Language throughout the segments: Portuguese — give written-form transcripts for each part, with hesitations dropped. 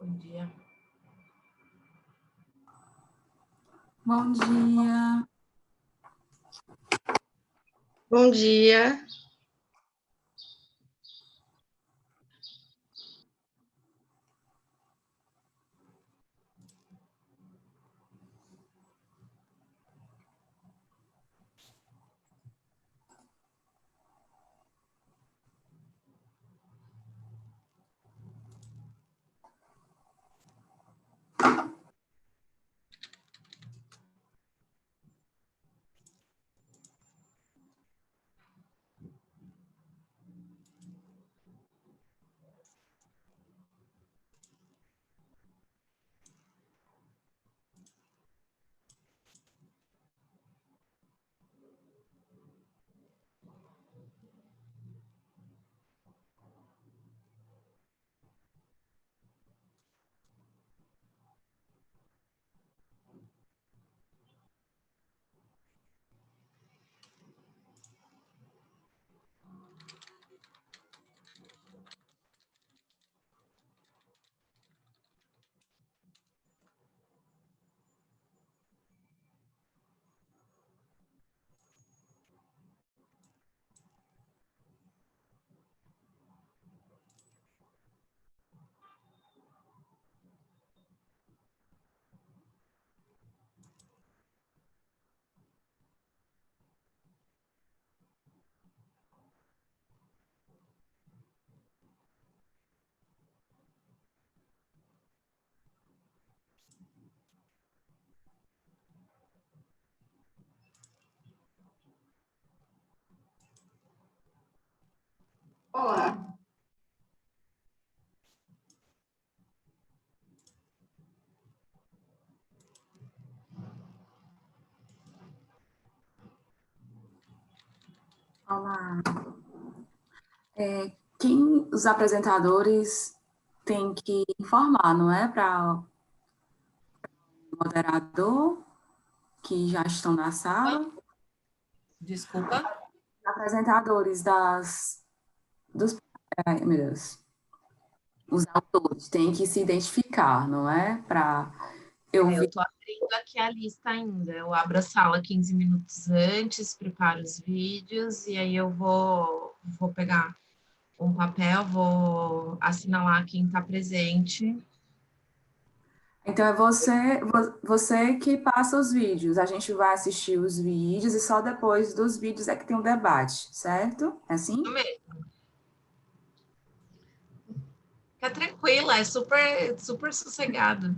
Bom dia. Bom dia. Bom dia. Olá. Olá. Os apresentadores têm que informar, não é? Para o moderador que já estão na sala. Desculpa. Os apresentadores meu Deus. Os autores têm que se identificar, não é? Eu estou abrindo aqui a lista ainda. Eu abro a sala 15 minutos antes, preparo os vídeos e aí eu vou pegar um papel, vou assinalar quem está presente. Então, é você que passa os vídeos. A gente vai assistir os vídeos e só depois dos vídeos é que tem um debate, certo? É assim? Isso mesmo. Fica tranquila, é super sossegado.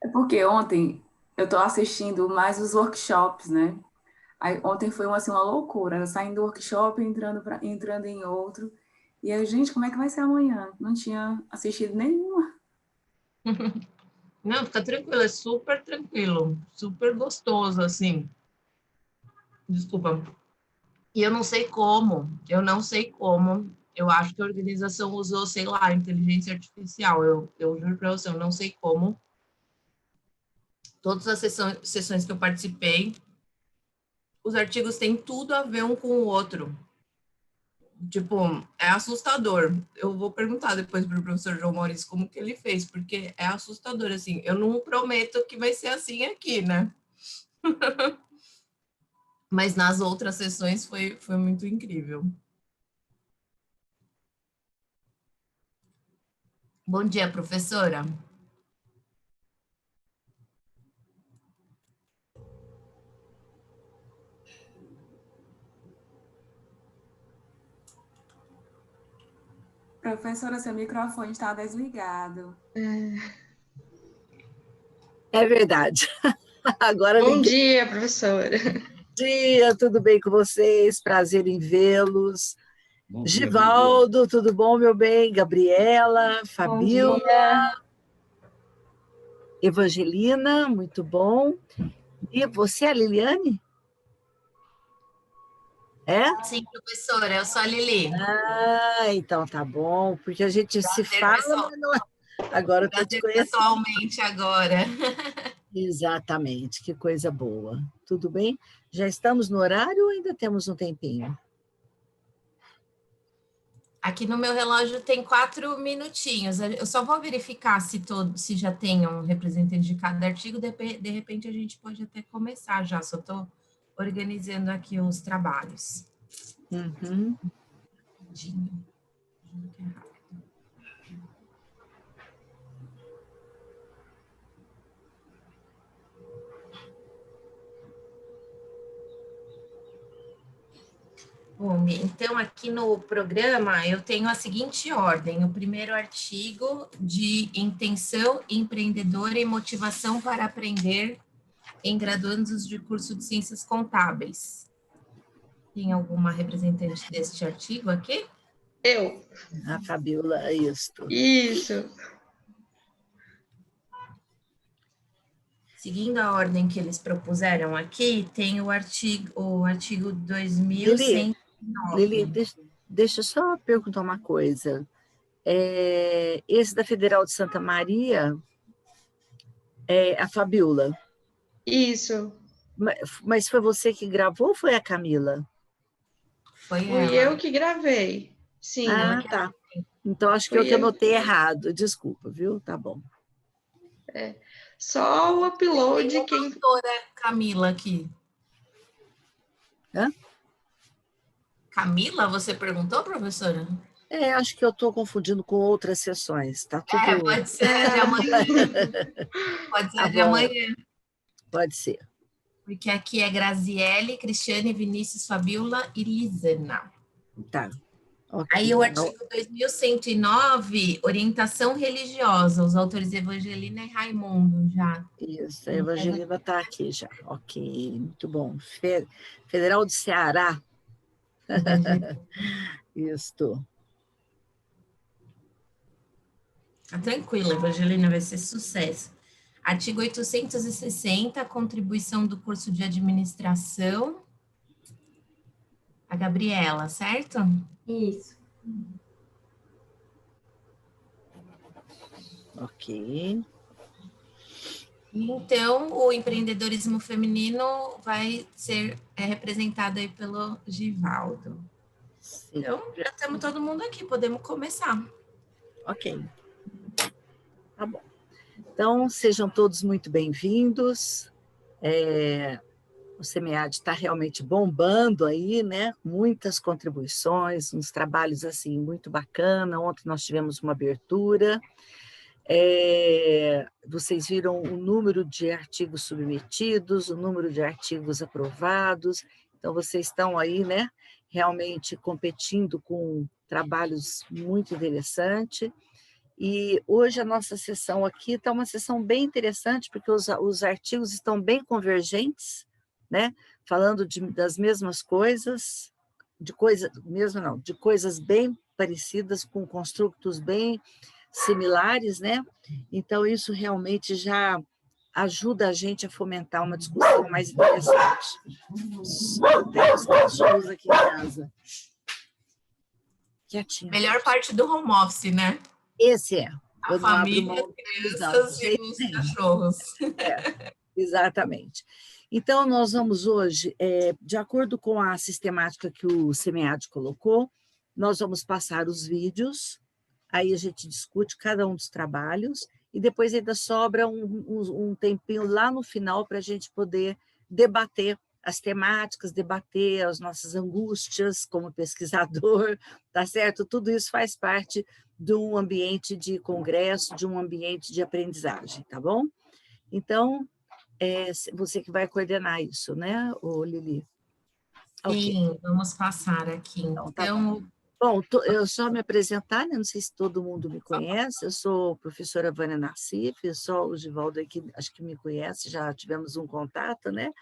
É porque ontem eu estou assistindo mais os workshops, né? Aí, ontem foi uma loucura. Eu saindo do workshop, entrando em outro. E aí, gente, como é que vai ser amanhã? Não tinha assistido nenhuma. Não, fica tranquilo, é super tranquilo, super gostoso, assim. Desculpa. E eu não sei como, eu acho que a organização usou, sei lá, inteligência artificial, eu juro para você, eu não sei como. Todas as sessões que eu participei, os artigos têm tudo a ver um com o outro. Tipo, é assustador. Eu vou perguntar depois para o professor João Maurício como que ele fez, porque é assustador, assim. Eu não prometo que vai ser assim aqui, né? Mas nas outras sessões foi muito incrível. Bom dia, professora. Professora, seu microfone está desligado. É verdade. Agora Bom dia, professora. Bom dia, tudo bem com vocês? Prazer em vê-los. Givaldo, tudo bom, meu bem? Gabriela, Fabíola, Evangelina, muito bom. E você, a Liliane? É? Sim, professora, eu sou a Lili. Ah, então tá bom, porque a gente se fala, mas não... Agora eu estou te conhecendo. Pessoalmente agora. Exatamente, que coisa boa. Tudo bem? Já estamos no horário ou ainda temos um tempinho? Aqui no meu relógio tem 4 minutinhos. Eu só vou verificar se já tem um representante de cada artigo. De repente, a gente pode até começar já. Só estou organizando aqui os trabalhos. Uhum. Rapidinho. Bom, então aqui no programa eu tenho a seguinte ordem: o primeiro artigo de intenção empreendedora e motivação para aprender em graduandos de curso de Ciências Contábeis. Tem alguma representante deste artigo aqui? Eu. A Fabiola, isso. Isso. Seguindo a ordem que eles propuseram aqui, tem o artigo 2109. Lili, deixa eu só perguntar uma coisa. Esse da Federal de Santa Maria é a Fabiola. Isso. Mas foi você que gravou ou foi a Camila? Fui eu que gravei. Sim. Ah, tá. Então, acho que eu que anotei errado. Desculpa, viu? Tá bom. Só o upload Tem quem... doutora Camila aqui. Hã? Camila, você perguntou, professora? Acho que eu estou confundindo com outras sessões. Tá tudo... Pode ser de amanhã. Pode ser Tá de bom. amanhã. Pode ser. Porque aqui é Graziele, Cristiane, Vinícius, Fabiola e Lisana. Tá. Okay. Aí o artigo 2109, orientação religiosa, os autores Evangelina e Raimundo, já. Isso, a Evangelina está aqui já. Ok, muito bom. Federal de Ceará. Isso. Tá tranquilo, Evangelina, vai ser sucesso. Artigo 860, contribuição do curso de administração. A Gabriela, certo? Isso. Ok. Então, o empreendedorismo feminino vai ser representado aí pelo Givaldo. Sim. Então, já temos todo mundo aqui, podemos começar. Ok. Tá bom. Então, sejam todos muito bem-vindos. O SEMEAD está realmente bombando aí, né? Muitas contribuições, uns trabalhos assim muito bacana. Ontem nós tivemos uma abertura. Vocês viram o número de artigos submetidos, o número de artigos aprovados. Então, vocês estão aí, né? Realmente competindo com trabalhos muito interessantes. E hoje a nossa sessão aqui está uma sessão bem interessante, porque os artigos estão bem convergentes, né? Falando das mesmas coisas, de coisas bem parecidas, com construtos bem similares, né? Então, isso realmente já ajuda a gente a fomentar uma discussão mais interessante. Tem os cachorros aqui em casa. Quietinho. Melhor parte do home office, né? Esse é. A família, crianças e os cachorros. Exatamente. Então, nós vamos hoje, de acordo com a sistemática que o SEMEAD colocou, nós vamos passar os vídeos, aí a gente discute cada um dos trabalhos, e depois ainda sobra um tempinho lá no final para a gente poder debater as temáticas, debater as nossas angústias como pesquisador, tá certo? Tudo isso faz parte de um ambiente de congresso, de um ambiente de aprendizagem, tá bom? Então, você que vai coordenar isso, né, Lili? Sim, okay. Vamos passar aqui. Então, tá bom, eu só me apresentar, né? Não sei se todo mundo me conhece, eu sou professora Vânia Nassif, só o Givaldo aqui, acho que me conhece, já tivemos um contato, né?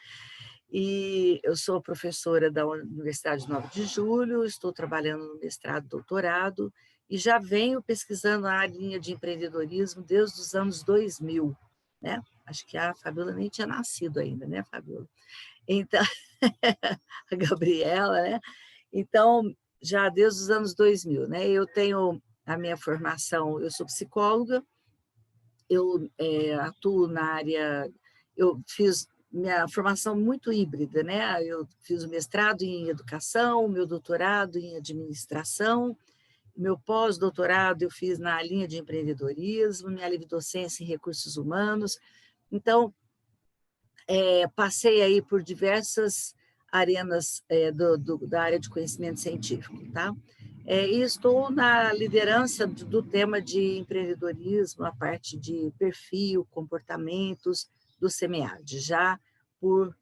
E eu sou professora da Universidade 9 de Julho, estou trabalhando no mestrado e doutorado, e já venho pesquisando a linha de empreendedorismo desde os anos 2000, né? Acho que a Fabiola nem tinha nascido ainda, né, Fabiola? Então, a Gabriela, né? Então, já desde os anos 2000, né? Eu tenho a minha formação, eu sou psicóloga, eu atuo na área, eu fiz minha formação muito híbrida, né? Eu fiz o mestrado em educação, meu doutorado em administração, meu pós-doutorado eu fiz na linha de empreendedorismo, minha livre docência em recursos humanos. Então, passei aí por diversas arenas da área de conhecimento científico, tá? E estou na liderança do tema de empreendedorismo, a parte de perfil, comportamentos do SEMEAD, já por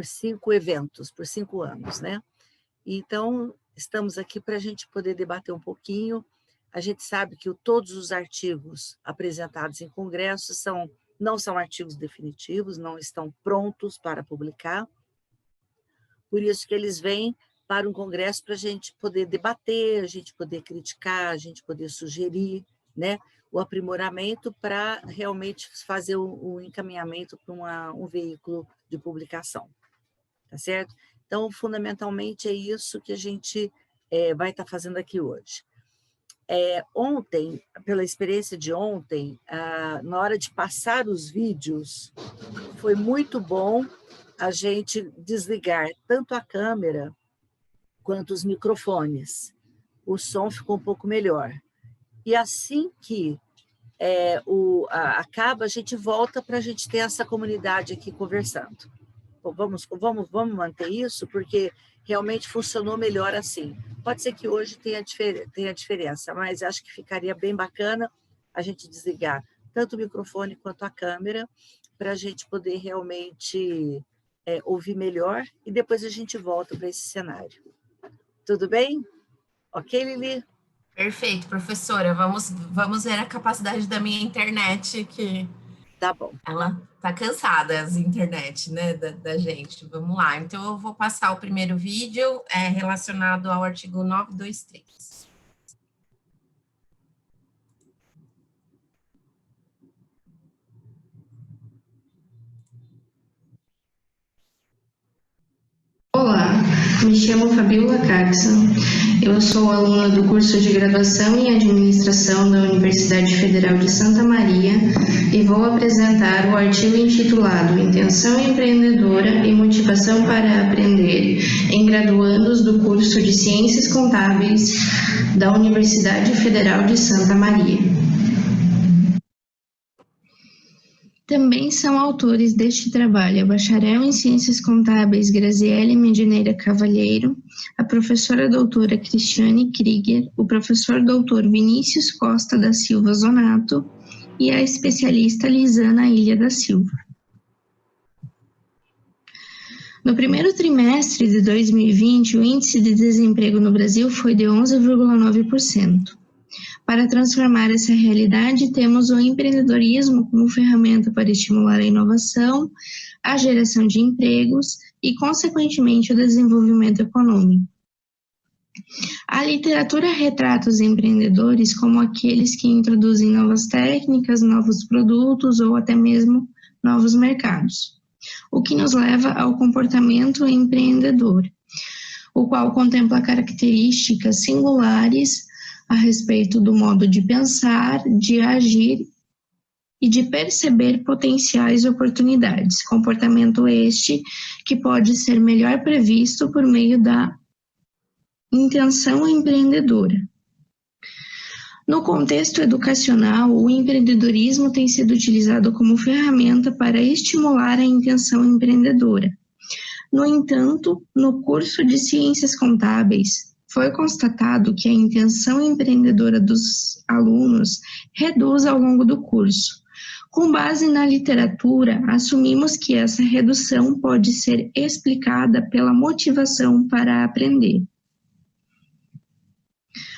5 eventos, por 5 anos, né? Então, estamos aqui para a gente poder debater um pouquinho. A gente sabe que todos os artigos apresentados em congressos não são artigos definitivos, não estão prontos para publicar. Por isso que eles vêm para um congresso para a gente poder debater, a gente poder criticar, a gente poder sugerir, né, o aprimoramento para realmente fazer o encaminhamento para um veículo de publicação. Tá certo? Então, fundamentalmente, é isso que a gente vai estar fazendo aqui hoje. Ontem, pela experiência de ontem, na hora de passar os vídeos, foi muito bom a gente desligar tanto a câmera quanto os microfones. O som ficou um pouco melhor. E assim que acaba, a gente volta para a gente ter essa comunidade aqui conversando. Vamos manter isso, porque realmente funcionou melhor assim. Pode ser que hoje tenha diferença, mas acho que ficaria bem bacana a gente desligar tanto o microfone quanto a câmera, para a gente poder realmente ouvir melhor, e depois a gente volta para esse cenário. Tudo bem? Ok, Lili? Perfeito, professora. Vamos ver a capacidade da minha internet, que tá bom. Ela tá cansada, as internet, né, da gente. Vamos lá. Então, eu vou passar o primeiro vídeo relacionado ao artigo 923. Olá, me chamo Fabiola Carson, eu sou aluna do curso de graduação em administração da Universidade Federal de Santa Maria e vou apresentar o artigo intitulado Intenção Empreendedora e Motivação para Aprender em graduandos do curso de Ciências Contábeis da Universidade Federal de Santa Maria. Também são autores deste trabalho a bacharel em Ciências Contábeis Graziele Medineira Cavalheiro, a professora doutora Cristiane Krieger, o professor doutor Vinícius Costa da Silva Zonato e a especialista Lisana Ilha da Silva. No primeiro trimestre de 2020, o índice de desemprego no Brasil foi de 11,9%. Para transformar essa realidade, temos o empreendedorismo como ferramenta para estimular a inovação, a geração de empregos e, consequentemente, o desenvolvimento econômico. A literatura retrata os empreendedores como aqueles que introduzem novas técnicas, novos produtos ou até mesmo novos mercados, o que nos leva ao comportamento empreendedor, o qual contempla características singulares a respeito do modo de pensar, de agir e de perceber potenciais oportunidades. Comportamento este que pode ser melhor previsto por meio da intenção empreendedora. No contexto educacional, o empreendedorismo tem sido utilizado como ferramenta para estimular a intenção empreendedora. No entanto, no curso de Ciências Contábeis, foi constatado que a intenção empreendedora dos alunos reduz ao longo do curso. Com base na literatura, assumimos que essa redução pode ser explicada pela motivação para aprender.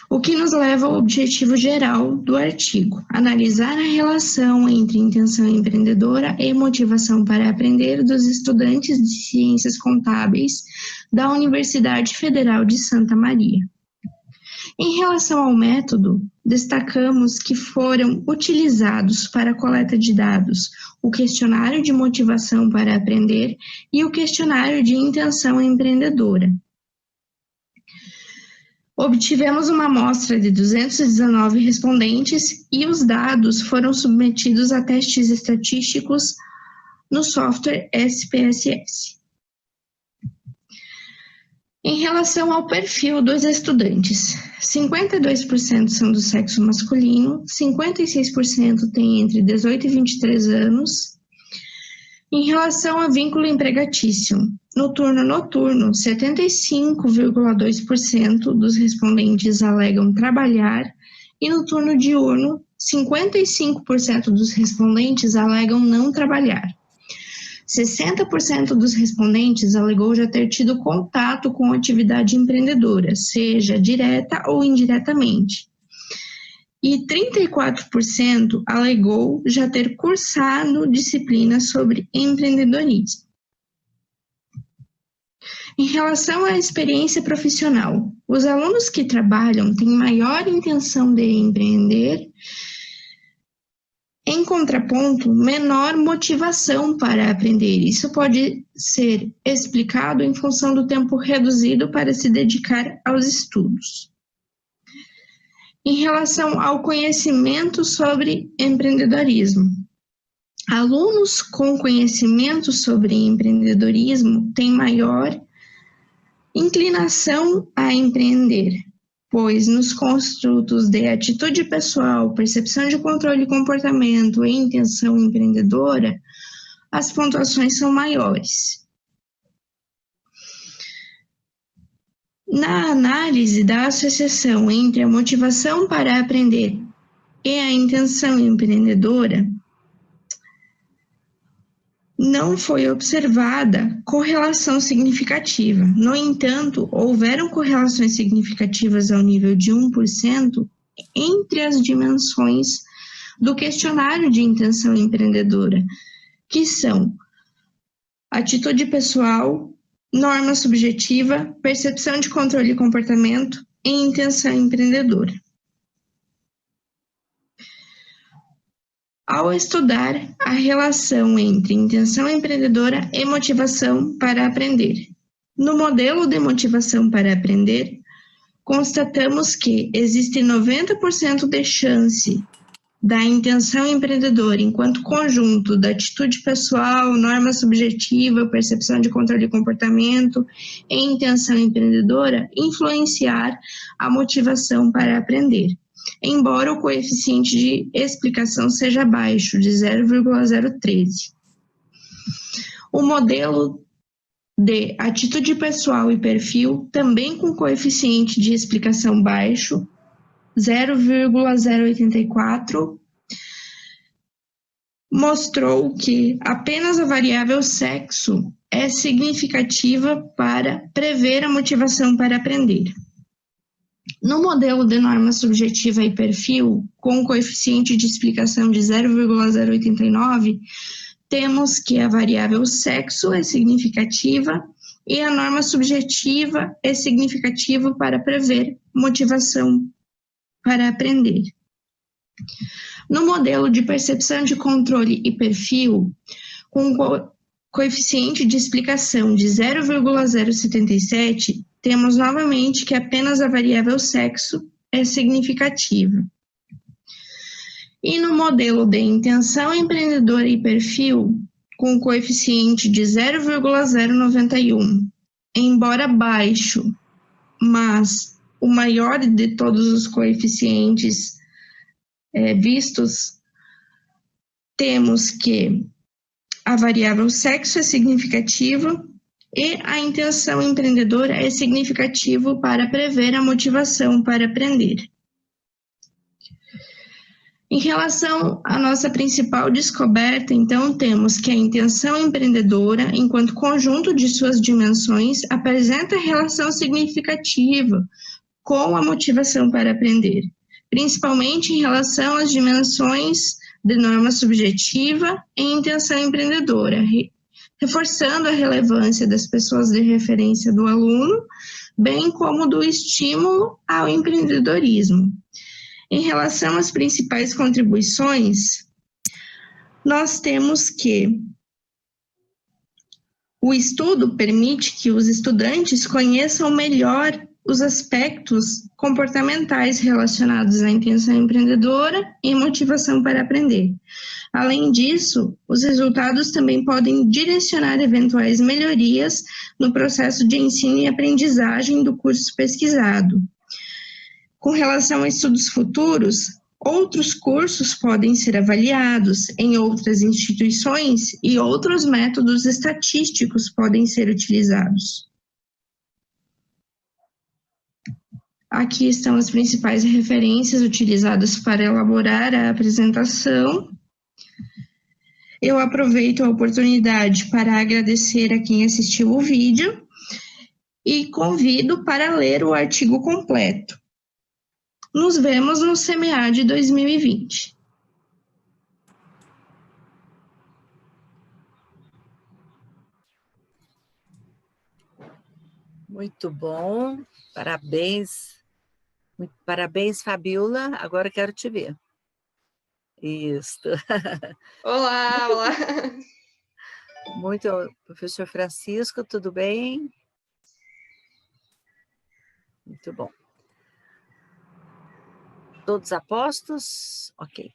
O que nos leva ao objetivo geral do artigo: analisar a relação entre intenção empreendedora e motivação para aprender dos estudantes de Ciências Contábeis da Universidade Federal de Santa Maria. Em relação ao método, destacamos que foram utilizados para a coleta de dados o questionário de motivação para aprender e o questionário de intenção empreendedora. Obtivemos uma amostra de 219 respondentes e os dados foram submetidos a testes estatísticos no software SPSS. Em relação ao perfil dos estudantes, 52% são do sexo masculino, 56% têm entre 18 e 23 anos. Em relação a vínculo empregatício, no turno noturno, 75,2% dos respondentes alegam trabalhar e no turno diurno, 55% dos respondentes alegam não trabalhar. 60% dos respondentes alegou já ter tido contato com atividade empreendedora, seja direta ou indiretamente. E 34% alegou já ter cursado disciplinas sobre empreendedorismo. Em relação à experiência profissional, os alunos que trabalham têm maior intenção de empreender, em contraponto, menor motivação para aprender. Isso pode ser explicado em função do tempo reduzido para se dedicar aos estudos. Em relação ao conhecimento sobre empreendedorismo, alunos com conhecimento sobre empreendedorismo têm maior inclinação a empreender, pois nos construtos de atitude pessoal, percepção de controle e comportamento e intenção empreendedora, as pontuações são maiores. Na análise da associação entre a motivação para aprender e a intenção empreendedora, não foi observada correlação significativa. No entanto, houveram correlações significativas ao nível de 1% entre as dimensões do questionário de intenção empreendedora, que são atitude pessoal, norma subjetiva, percepção de controle e comportamento e intenção empreendedora. Ao estudar a relação entre intenção empreendedora e motivação para aprender, no modelo de motivação para aprender, constatamos que existe 90% de chance da intenção empreendedora enquanto conjunto da atitude pessoal, norma subjetiva, percepção de controle e comportamento e intenção empreendedora influenciar a motivação para aprender, embora o coeficiente de explicação seja baixo, de 0,013. O modelo de atitude pessoal e perfil, também com coeficiente de explicação baixo, 0,084, mostrou que apenas a variável sexo é significativa para prever a motivação para aprender. No modelo de norma subjetiva e perfil, com coeficiente de explicação de 0,089, temos que a variável sexo é significativa e a norma subjetiva é significativa para prever motivação para aprender. No modelo de percepção de controle e perfil, com coeficiente de explicação de 0,077, temos novamente que apenas a variável sexo é significativa. E no modelo de intenção empreendedora e perfil, com coeficiente de 0,091, embora baixo, mas o maior de todos os coeficientes vistos, temos que a variável sexo é significativa e a intenção empreendedora é significativo para prever a motivação para aprender. Em relação à nossa principal descoberta, então, temos que a intenção empreendedora, enquanto conjunto de suas dimensões, apresenta relação significativa com a motivação para aprender, principalmente em relação às dimensões de norma subjetiva e intenção empreendedora, reforçando a relevância das pessoas de referência do aluno, bem como do estímulo ao empreendedorismo. Em relação às principais contribuições, nós temos que o estudo permite que os estudantes conheçam melhor os aspectos comportamentais relacionados à intenção empreendedora e motivação para aprender. Além disso, os resultados também podem direcionar eventuais melhorias no processo de ensino e aprendizagem do curso pesquisado. Com relação a estudos futuros, outros cursos podem ser avaliados em outras instituições e outros métodos estatísticos podem ser utilizados. Aqui estão as principais referências utilizadas para elaborar a apresentação. Eu aproveito a oportunidade para agradecer a quem assistiu o vídeo e convido para ler o artigo completo. Nos vemos no CMA de 2020. Muito bom, parabéns. Parabéns, Fabiola. Agora quero te ver. Isso. Olá, olá. Muito, professor Francisco, tudo bem? Muito bom. Todos apostos? Ok.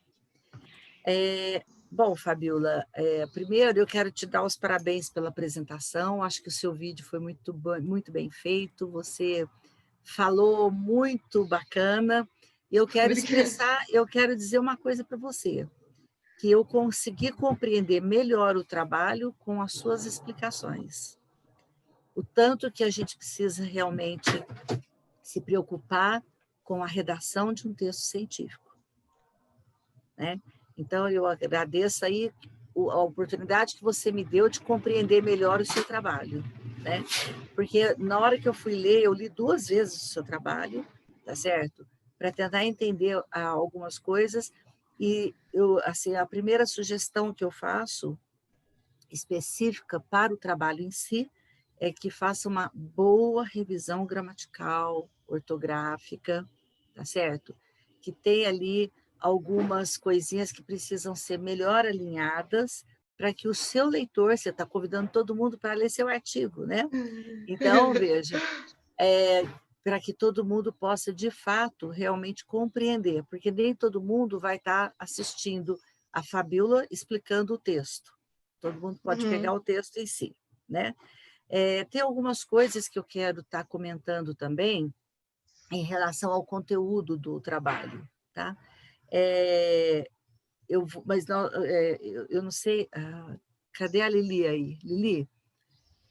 Bom, Fabiola, primeiro eu quero te dar os parabéns pela apresentação. Acho que o seu vídeo foi muito bem feito. Você falou muito bacana. Eu quero dizer uma coisa para você, que eu consegui compreender melhor o trabalho com as suas explicações. O tanto que a gente precisa realmente se preocupar com a redação de um texto científico, né? Então, eu agradeço aí a oportunidade que você me deu de compreender melhor o seu trabalho, né? Porque na hora que eu fui ler, eu li 2 vezes o seu trabalho, tá certo? Para tentar entender algumas coisas. E assim, a primeira sugestão que eu faço, específica para o trabalho em si, é que faça uma boa revisão gramatical, ortográfica, tá certo? Que tenha ali algumas coisinhas que precisam ser melhor alinhadas para que o seu leitor, você está convidando todo mundo para ler seu artigo, né? Então, veja, para que todo mundo possa, de fato, realmente compreender, porque nem todo mundo vai estar assistindo a Fabiola explicando o texto. Todo mundo pode pegar o texto em si, né? Tem algumas coisas que eu quero estar comentando também em relação ao conteúdo do trabalho, tá? Mas não, eu não sei, cadê a Lili aí? Lili,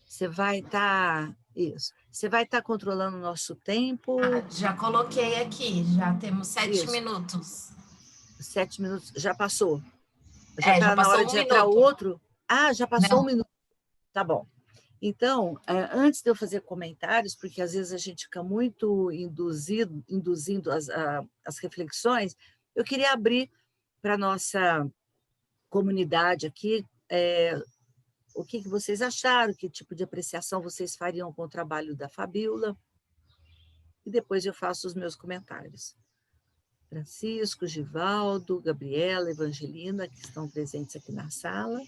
você vai estar... Isso. Você vai estar controlando o nosso tempo? Já coloquei aqui, já temos 7 minutos. 7 minutos, já passou? Já está na hora de entrar minuto. outro? Ah, já passou Não. 1 minuto. Tá bom. Então, antes de eu fazer comentários, porque às vezes a gente fica muito induzindo as reflexões, eu queria abrir para a nossa comunidade aqui o que vocês acharam, que tipo de apreciação vocês fariam com o trabalho da Fabiola, e depois eu faço os meus comentários. Francisco, Givaldo, Gabriela, Evangelina, que estão presentes aqui na sala.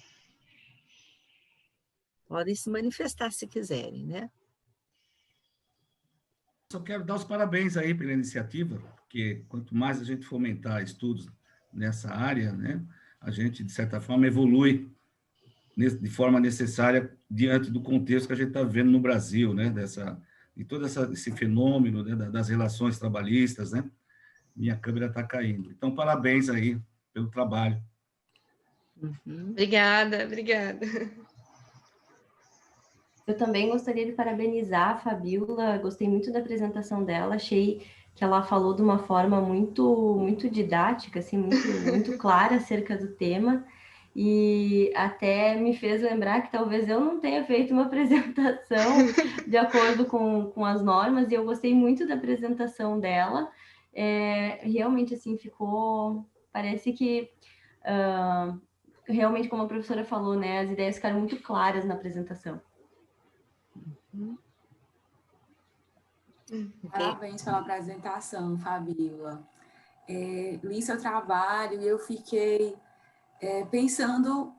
Podem se manifestar se quiserem, né? Só quero dar os parabéns aí pela iniciativa, porque quanto mais a gente fomentar estudos nessa área, né, a gente, de certa forma, evolui de forma necessária diante do contexto que a gente está vendo no Brasil, né, de todo esse fenômeno, né, das relações trabalhistas, né? Minha câmera está caindo. Então, parabéns aí pelo trabalho. Obrigada, obrigada. Eu também gostaria de parabenizar a Fabiola, gostei muito da apresentação dela, achei que ela falou de uma forma muito didática, assim, muito clara acerca do tema, e até me fez lembrar que talvez eu não tenha feito uma apresentação de acordo com as normas, e eu gostei muito da apresentação dela. Realmente, assim, parece que, realmente, como a professora falou, né, as ideias ficaram muito claras na apresentação. Parabéns pela apresentação, Fabiola. Li seu trabalho e eu fiquei pensando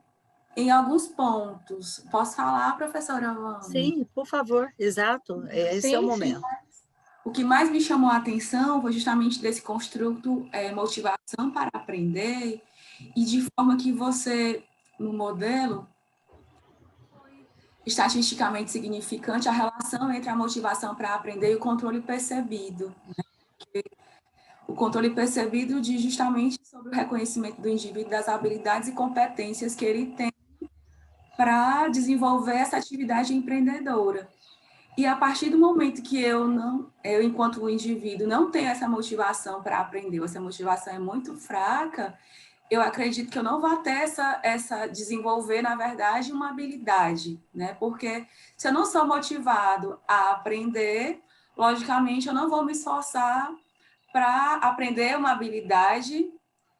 em alguns pontos. Posso falar, professora Wanda? Sim, por favor, exato. Esse é o momento. o que mais me chamou a atenção foi justamente desse construto motivação para aprender, e de forma que você, no modelo, estatisticamente significante a relação entre a motivação para aprender e o controle percebido. O controle percebido diz justamente sobre o reconhecimento do indivíduo das habilidades e competências que ele tem para desenvolver essa atividade empreendedora. E a partir do momento que eu, enquanto indivíduo, não tenho essa motivação para aprender, essa motivação é muito fraca, eu acredito que eu não vou ter desenvolver, na verdade, uma habilidade, né? Porque se eu não sou motivado a aprender, logicamente eu não vou me esforçar para aprender uma habilidade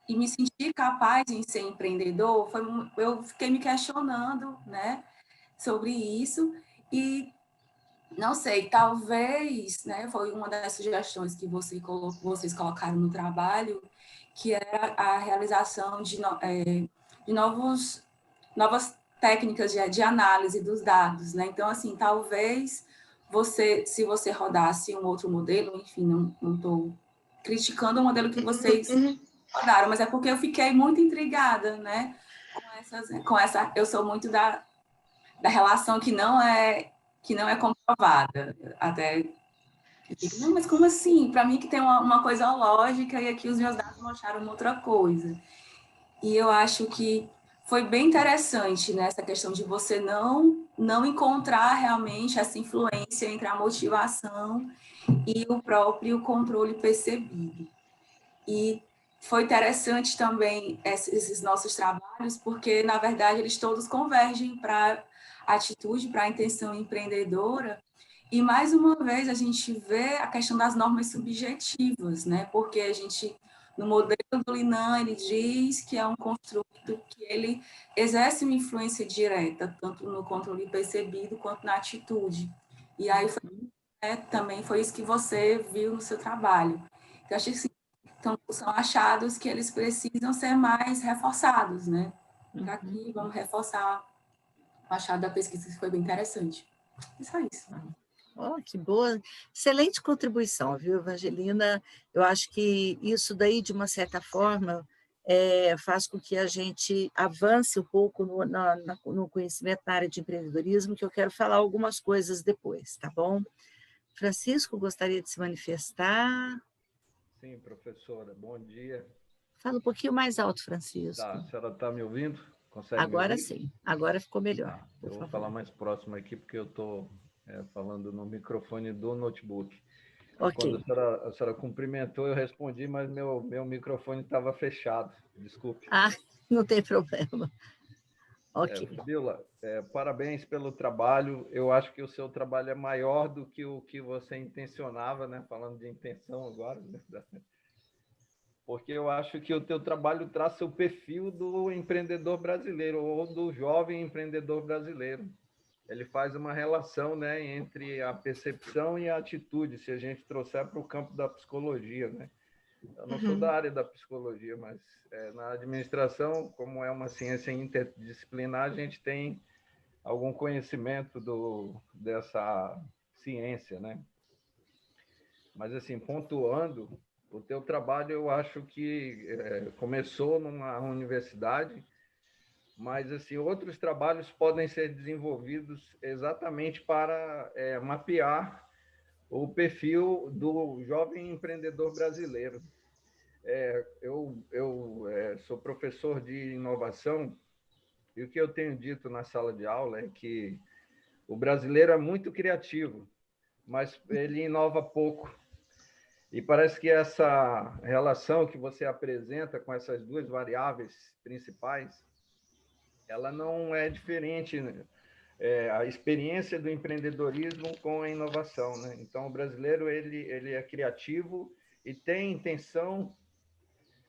e me sentir capaz em ser empreendedor. Eu fiquei me questionando, né, sobre isso, e não sei, talvez, né, foi uma das sugestões que vocês colocaram no trabalho, que era a realização de novas técnicas de análise dos dados, né? Então, assim, talvez se você rodasse um outro modelo, enfim, não estou criticando o modelo que vocês rodaram, mas é porque eu fiquei muito intrigada, né? Eu sou muito da relação que não é comprovada. Até não, mas como assim? Para mim que tem uma coisa lógica e aqui os meus dados mostraram outra coisa. E eu acho que foi bem interessante, né, essa questão de você não encontrar realmente essa influência entre a motivação e o próprio controle percebido. E foi interessante também esses nossos trabalhos, porque, na verdade, eles todos convergem para a atitude, para a intenção empreendedora. E, mais uma vez, a gente vê a questão das normas subjetivas, né? Porque a gente, no modelo do Linan, ele diz que é um construto que ele exerce uma influência direta, tanto no controle percebido quanto na atitude. E aí, também foi isso que você viu no seu trabalho. Então, acho que então, são achados que eles precisam ser mais reforçados, né? Então, aqui, vamos reforçar o achado da pesquisa, que foi bem interessante. É só isso. Oh, que boa, excelente contribuição, viu, Evangelina? Eu acho que isso daí, de uma certa forma, faz com que a gente avance um pouco no conhecimento na área de empreendedorismo, que eu quero falar algumas coisas depois, tá bom? Francisco, gostaria de se manifestar? Sim, professora, bom dia. Fala um pouquinho mais alto, Francisco. Tá, a senhora está me ouvindo? Consegue Agora me ouvir? sim, agora ficou melhor. Tá, eu vou falar mais próximo aqui, porque eu estou falando no microfone do notebook. Ok. Quando a senhora cumprimentou, eu respondi, mas meu microfone estava fechado, desculpe. Ah, não tem problema. Ok. Fabiola, parabéns pelo trabalho. Eu acho que o seu trabalho é maior do que o que você intencionava, né? Falando de intenção agora, né? Porque eu acho que o teu trabalho traça o perfil do empreendedor brasileiro ou do jovem empreendedor brasileiro. Ele faz uma relação, né, entre a percepção e a atitude, se a gente trouxer para o campo da psicologia, né? Eu não sou da área da psicologia, mas na administração, como é uma ciência interdisciplinar, a gente tem algum conhecimento dessa ciência, né? Mas, assim, pontuando, o teu trabalho, eu acho que começou numa universidade, mas, assim, outros trabalhos podem ser desenvolvidos exatamente para mapear o perfil do jovem empreendedor brasileiro. Eu sou professor de inovação e o que eu tenho dito na sala de aula é que o brasileiro é muito criativo, mas ele inova pouco. E parece que essa relação que você apresenta com essas duas variáveis principais, ela não é diferente, né? A experiência do empreendedorismo com a inovação, né? Então, o brasileiro ele é criativo e tem intenção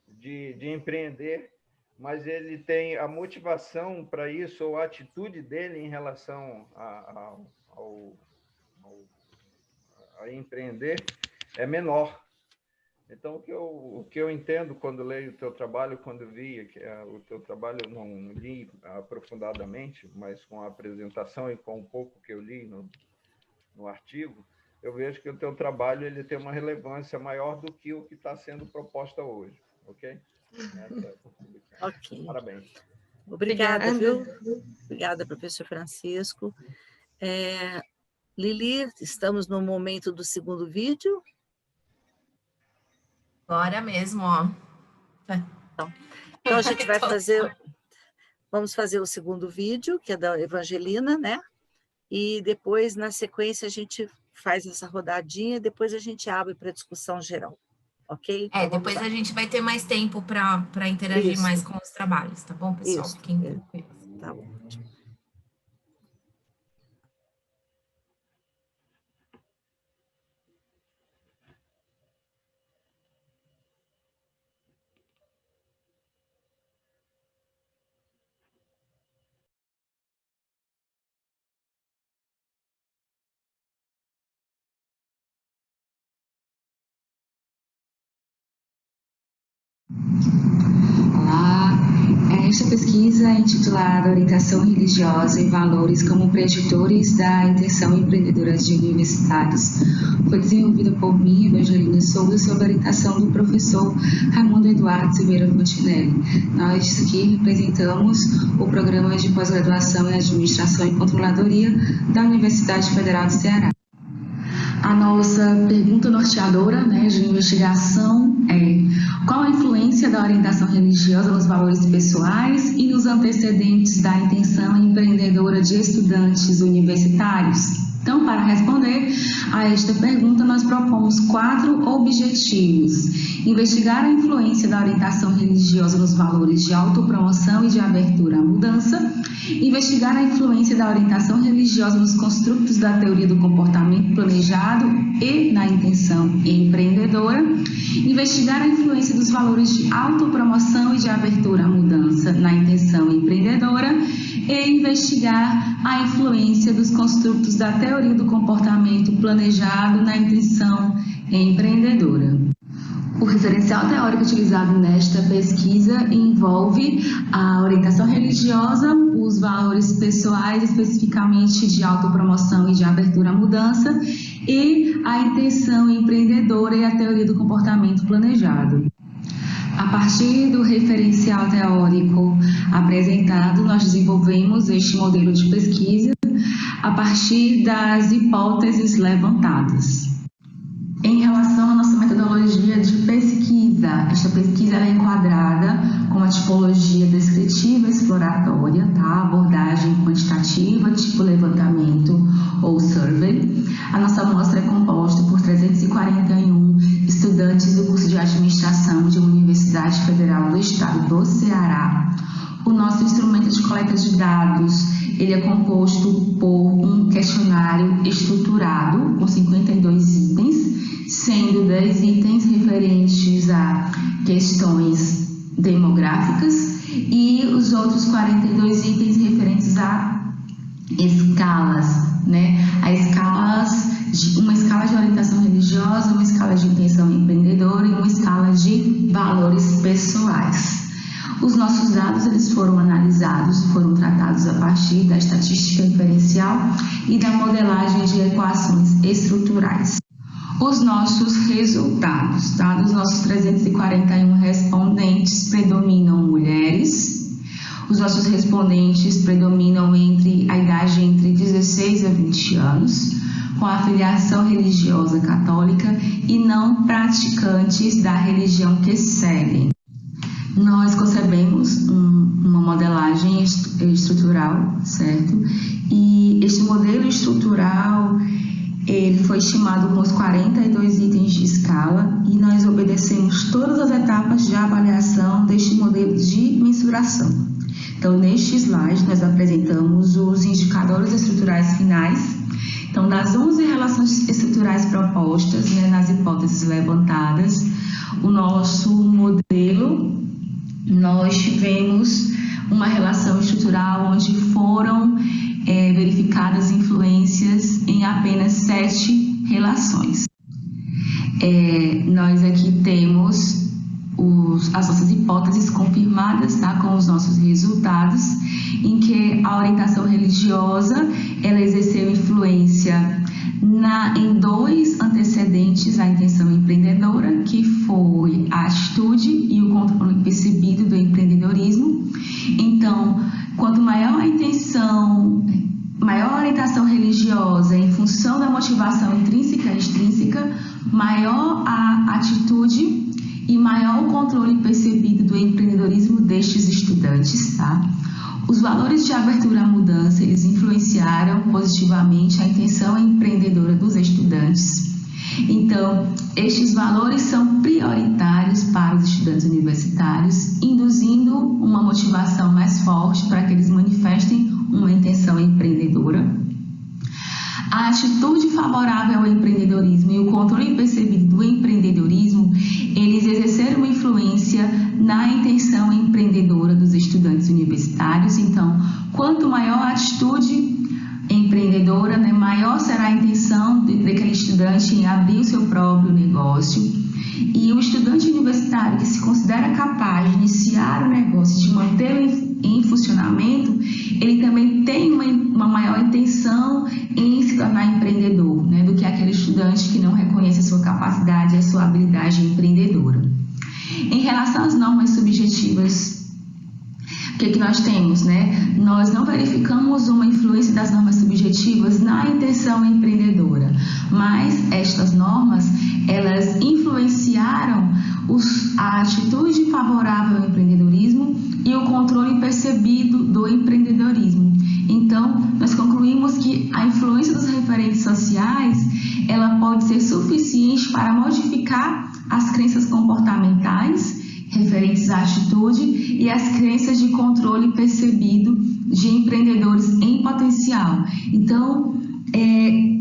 de empreender, mas ele tem a motivação para isso, ou a atitude dele em relação a empreender é menor. Então, o que eu entendo quando leio o teu trabalho, quando vi que o teu trabalho, eu não li aprofundadamente, mas com a apresentação e com o pouco que eu li no artigo, eu vejo que o teu trabalho ele tem uma relevância maior do que o que está sendo proposta hoje, ok? Ok. Parabéns. Obrigada, viu? Obrigada, professor Francisco. Lili, estamos no momento do segundo vídeo. Bora mesmo, ó. Então a gente vai vamos fazer o segundo vídeo, que é da Evangelina, né? E depois, na sequência, a gente faz essa rodadinha e depois a gente abre para discussão geral, ok? Então, depois a gente vai ter mais tempo para interagir mais com os trabalhos, tá bom, pessoal? Isso. Fiquem tranquilos. Tá ótimo. Olá, esta pesquisa é intitulada Orientação Religiosa e Valores como Preditores da Intenção Empreendedora de Universitários. Foi desenvolvida por mim, Evangelina Souza, sob a orientação do professor Raimundo Eduardo Silveira Fontinelli. Nós aqui representamos o Programa de Pós-Graduação em Administração e Controladoria da Universidade Federal do Ceará. A nossa pergunta norteadora, de investigação é: qual a influência da orientação religiosa nos valores pessoais e nos antecedentes da intenção empreendedora de estudantes universitários? Então, para responder a esta pergunta, nós propomos 4 objetivos: investigar a influência da orientação religiosa nos valores de autopromoção e de abertura à mudança, investigar a influência da orientação religiosa nos construtos da teoria do comportamento planejado e na intenção empreendedora, investigar a influência dos valores de autopromoção e de abertura à mudança na intenção empreendedora e investigar a influência dos construtos da teoria do comportamento planejado na intenção empreendedora. O referencial teórico utilizado nesta pesquisa envolve a orientação religiosa, os valores pessoais, especificamente de autopromoção e de abertura à mudança, e a intenção empreendedora e a teoria do comportamento planejado. A partir do referencial teórico apresentado, nós desenvolvemos este modelo de pesquisa a partir das hipóteses levantadas. Em relação à nossa metodologia de pesquisa, esta pesquisa é enquadrada com a tipologia descritiva exploratória, abordagem quantitativa, tipo levantamento ou survey. A nossa amostra é composta por 341 estudantes do curso de administração de uma Universidade Federal do Estado do Ceará. O nosso instrumento de coleta de dados, ele é composto por um questionário estruturado com 52 itens, sendo 10 itens referentes a questões demográficas e os outros 42 itens referentes a escalas, a escalas uma escala de orientação religiosa, uma escala de intenção empreendedora e uma escala de valores pessoais. Os nossos dados eles foram analisados e foram tratados a partir da estatística inferencial e da modelagem de equações estruturais. Os nossos resultados, dos nossos 341 respondentes, predominam mulheres. Os nossos respondentes predominam a idade entre 16 a 20 anos, com a filiação religiosa católica e não praticantes da religião que seguem. Nós concebemos uma modelagem estrutural, certo? E este modelo estrutural, ele foi estimado com os 42 itens de escala e nós obedecemos todas as etapas de avaliação deste modelo de mensuração. Então, neste slide, nós apresentamos os indicadores estruturais finais. Então, das 11 relações estruturais propostas, nas hipóteses levantadas, o nosso modelo, nós tivemos uma relação estrutural onde foram verificadas influências em apenas 7 relações. Nós aqui temos as nossas hipóteses confirmadas, com os nossos resultados, em que a orientação religiosa ela exerceu influência em dois antecedentes à intenção empreendedora, que foi a atitude e o controle percebido do empreendedorismo. Então, quanto maior a intenção, maior a orientação religiosa em função da motivação intrínseca e extrínseca, maior a atitude e maior o controle percebido do empreendedorismo destes estudantes, tá? Os valores de abertura à mudança, eles influenciaram positivamente a intenção empreendedora dos estudantes. Então, estes valores são prioritários para os estudantes universitários, induzindo uma motivação mais forte para que eles manifestem uma intenção empreendedora. A atitude favorável ao empreendedorismo e o controle percebido do empreendedorismo, eles exerceram uma influência na intenção empreendedora dos estudantes universitários. Então, quanto maior a atitude empreendedora, né, maior será a intenção daquele estudante em abrir o seu próprio negócio. E o estudante universitário que se considera capaz de iniciar o negócio, de mantê-lo em funcionamento, ele também tem uma maior intenção em se tornar empreendedor, né, do que aquele estudante que não reconhece a sua capacidade e a sua habilidade empreendedora. Em relação às normas subjetivas, o que nós temos, né? Nós não verificamos uma influência das normas subjetivas na intenção empreendedora, mas estas normas, elas influenciaram a atitude favorável ao empreendedorismo e o controle percebido do empreendedorismo. Então, nós concluímos que a influência dos referentes sociais, ela pode ser suficiente para modificar as crenças comportamentais referentes à atitude e as crenças de controle percebido de empreendedores em potencial. Então,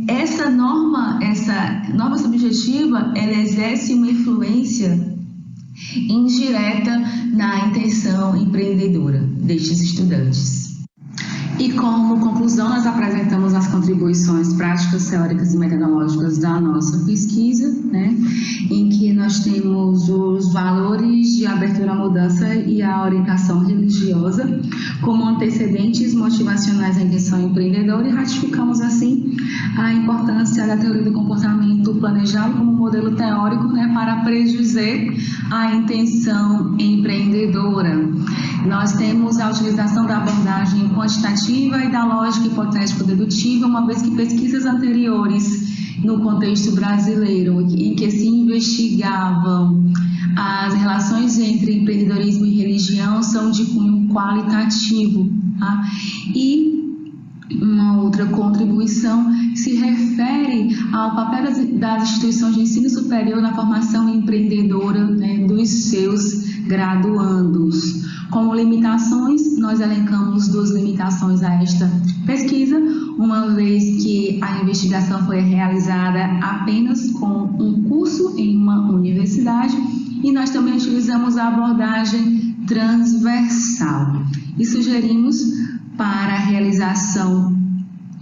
essa norma subjetiva, ela exerce uma influência indireta na intenção empreendedora destes estudantes. E como conclusão, nós apresentamos as contribuições práticas, teóricas e metodológicas da nossa pesquisa, né, em que nós temos os valores de abertura à mudança e a orientação religiosa como antecedentes motivacionais à intenção empreendedora e ratificamos, assim, a importância da teoria do comportamento planejado como modelo teórico, né, para predizer a intenção empreendedora. Nós temos a utilização da abordagem quantitativa e da lógica hipotético-dedutiva, uma vez que pesquisas anteriores no contexto brasileiro, em que se investigavam as relações entre empreendedorismo e religião, são de cunho qualitativo, tá? E uma outra contribuição se refere ao papel das instituições de ensino superior na formação empreendedora, né, dos seus graduandos. Como limitações, nós elencamos duas limitações a esta pesquisa, uma vez que a investigação foi realizada apenas com um curso em uma universidade e nós também utilizamos a abordagem transversal e sugerimos para a realização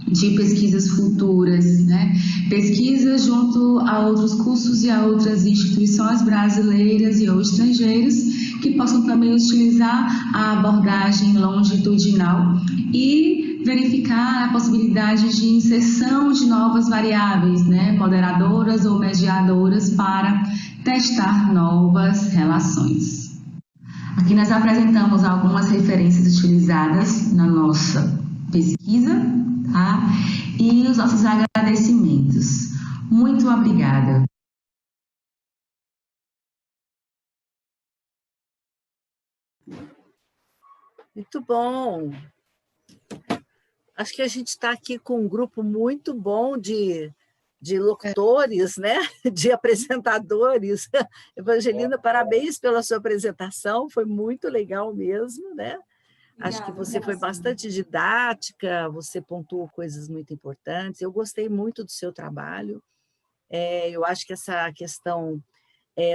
de pesquisas futuras, né? Pesquisas junto a outros cursos e a outras instituições brasileiras e ou estrangeiras que possam também utilizar a abordagem longitudinal e verificar a possibilidade de inserção de novas variáveis, né? Moderadoras ou mediadoras para testar novas relações. Aqui nós apresentamos algumas referências utilizadas na nossa pesquisa, tá? E os nossos agradecimentos. Muito obrigada. Muito bom. Acho que a gente está aqui com um grupo muito bom de locutores, né? De apresentadores. Evangelina, parabéns pela sua apresentação, foi muito legal mesmo, né? Acho que você foi bastante didática, você pontuou coisas muito importantes, eu gostei muito do seu trabalho, eu acho que essa questão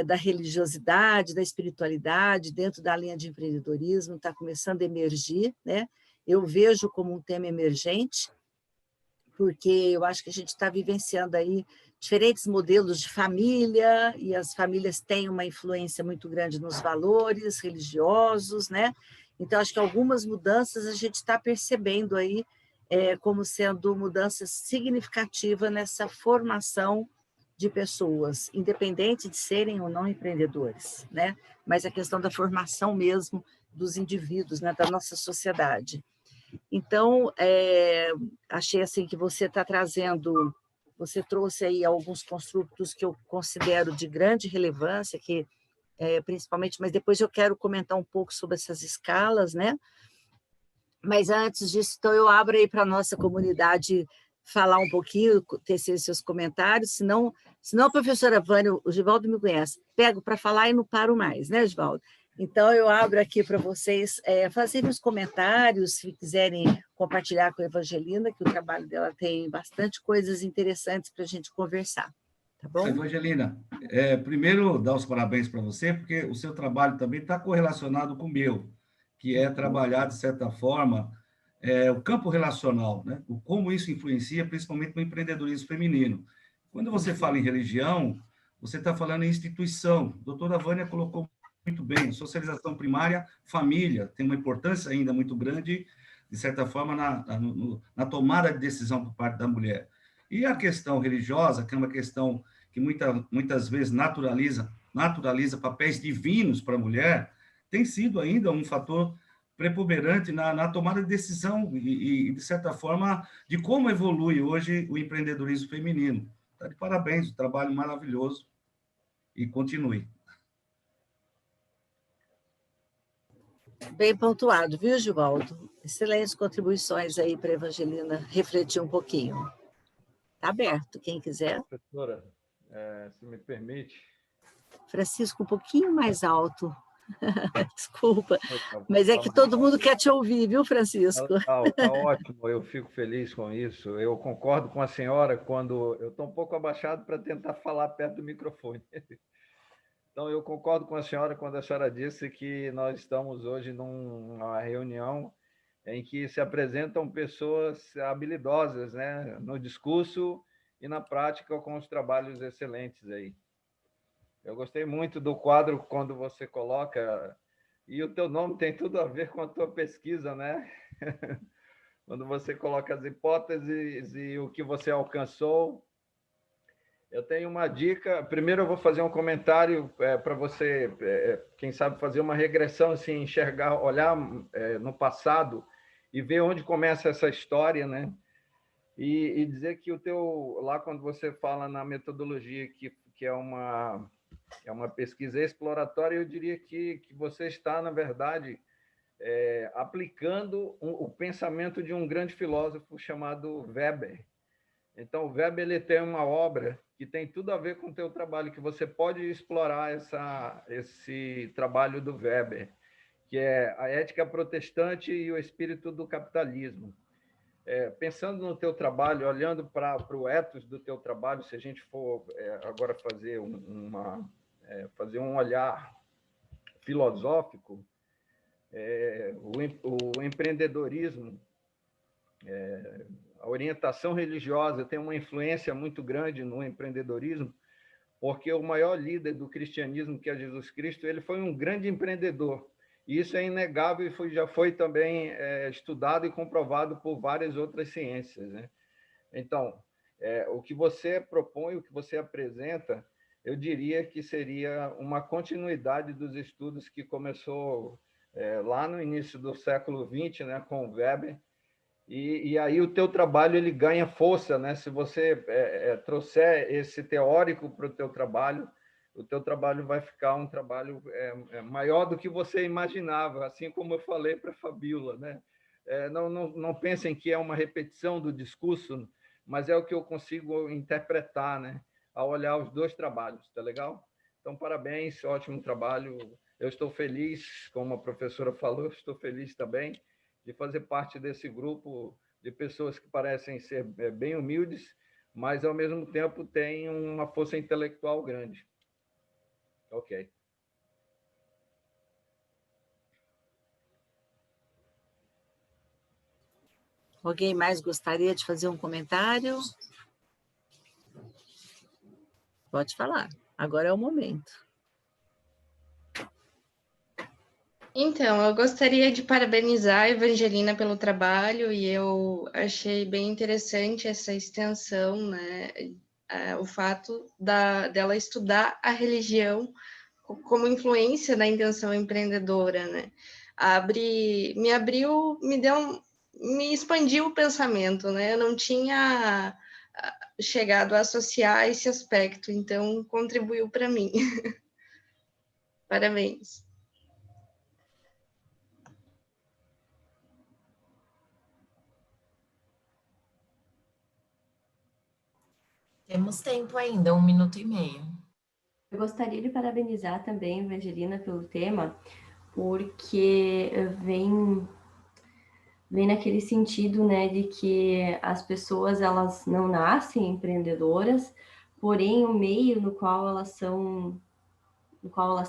da religiosidade, da espiritualidade, dentro da linha de empreendedorismo, está começando a emergir, né? Eu vejo como um tema emergente, porque eu acho que a gente está vivenciando aí diferentes modelos de família, e as famílias têm uma influência muito grande nos valores religiosos, né? Então, acho que algumas mudanças a gente está percebendo aí como sendo mudança significativa nessa formação de pessoas, independente de serem ou não empreendedores, né? Mas a questão da formação mesmo dos indivíduos, né, da nossa sociedade. Então, achei assim que você está trazendo, você trouxe aí alguns construtos que eu considero de grande relevância, que principalmente, mas depois eu quero comentar um pouco sobre essas escalas, né? Mas antes disso, então, eu abro aí para a nossa comunidade falar um pouquinho, tecer seus comentários, senão a professora Vânia, o Givaldo me conhece, pego para falar e não paro mais, né, Givaldo? Então, eu abro aqui para vocês fazerem os comentários, se quiserem compartilhar com a Evangelina, que o trabalho dela tem bastante coisas interessantes para a gente conversar, tá bom? Evangelina, primeiro, dar os parabéns para você, porque o seu trabalho também está correlacionado com o meu, que é trabalhar, de certa forma, o campo relacional, né? Como isso influencia, principalmente no empreendedorismo feminino. Quando você fala em religião, você está falando em instituição. A doutora Vânia colocou muito bem, socialização primária, família, tem uma importância ainda muito grande, de certa forma, na tomada de decisão por parte da mulher. E a questão religiosa, que é uma questão que muitas vezes naturaliza papéis divinos para a mulher, tem sido ainda um fator preponderante na tomada de decisão e, de certa forma, de como evolui hoje o empreendedorismo feminino. Tá de parabéns, um trabalho maravilhoso e continue. Bem pontuado, viu, Givaldo? Excelentes contribuições aí para a Evangelina refletir um pouquinho. Está aberto, quem quiser. Professora, se me permite. Francisco, um pouquinho mais alto. Desculpa, mas é que todo mundo quer te ouvir, viu, Francisco? Tá ótimo, eu fico feliz com isso. Eu concordo com a senhora quando eu estou um pouco abaixado para tentar falar perto do microfone. Então, eu concordo com a senhora quando a senhora disse que nós estamos hoje numa reunião em que se apresentam pessoas habilidosas, né, no discurso e na prática com os trabalhos excelentes aí. Eu gostei muito do quadro quando você coloca, e o teu nome tem tudo a ver com a tua pesquisa, né? Quando você coloca as hipóteses e o que você alcançou. Eu tenho uma dica. Primeiro eu vou fazer um comentário para você, quem sabe, fazer uma regressão, assim, enxergar, olhar no passado e ver onde começa essa história, né? E dizer que lá quando você fala na metodologia que é uma pesquisa exploratória, eu diria que você está, na verdade, aplicando o pensamento de um grande filósofo chamado Weber. Então, o Weber ele tem uma obra que tem tudo a ver com o teu trabalho, que você pode explorar esse trabalho do Weber, que é a ética protestante e o espírito do capitalismo. Pensando no teu trabalho, olhando para o ethos do teu trabalho, se a gente for agora fazer um olhar filosófico, o empreendedorismo, a orientação religiosa tem uma influência muito grande no empreendedorismo, porque o maior líder do cristianismo, que é Jesus Cristo, ele foi um grande empreendedor. E isso é inegável e já foi também estudado e comprovado por várias outras ciências, né? Então, o que você propõe, o que você apresenta, eu diria que seria uma continuidade dos estudos que começou lá no início do século XX, né, com Weber, e aí o teu trabalho ele ganha força, né? Se você trouxer esse teórico para o teu trabalho vai ficar um trabalho maior do que você imaginava, assim como eu falei para a Fabíola, né? Não pensem que é uma repetição do discurso, mas é o que eu consigo interpretar, né? Ao olhar os dois trabalhos, tá legal? Então, parabéns, ótimo trabalho. Eu estou feliz, como a professora falou, estou feliz também de fazer parte desse grupo de pessoas que parecem ser bem humildes, mas, ao mesmo tempo, têm uma força intelectual grande. Ok. Alguém mais gostaria de fazer um comentário? Pode falar. Agora é o momento. Então, eu gostaria de parabenizar a Evangelina pelo trabalho e eu achei bem interessante essa extensão, né? O fato dela estudar a religião como influência da intenção empreendedora, né? Me expandiu o pensamento, né? Eu não tinha chegado a associar esse aspecto, então contribuiu para mim. Parabéns. Temos tempo ainda, 1 minuto e meio. Eu gostaria de parabenizar também a Evangelina pelo tema, porque vem naquele sentido, né, de que as pessoas, elas não nascem empreendedoras, porém o meio no qual elas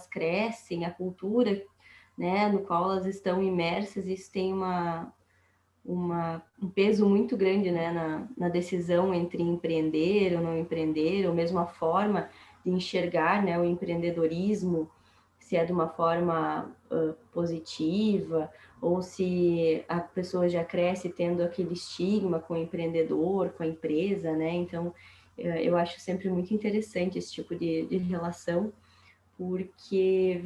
crescem, a cultura, né, no qual elas estão imersas, isso tem um peso muito grande, né, na decisão entre empreender ou não empreender, ou mesmo a forma de enxergar, né, o empreendedorismo, se é de uma forma positiva, ou se a pessoa já cresce tendo aquele estigma com o empreendedor, com a empresa, né? Então, eu acho sempre muito interessante esse tipo de relação, porque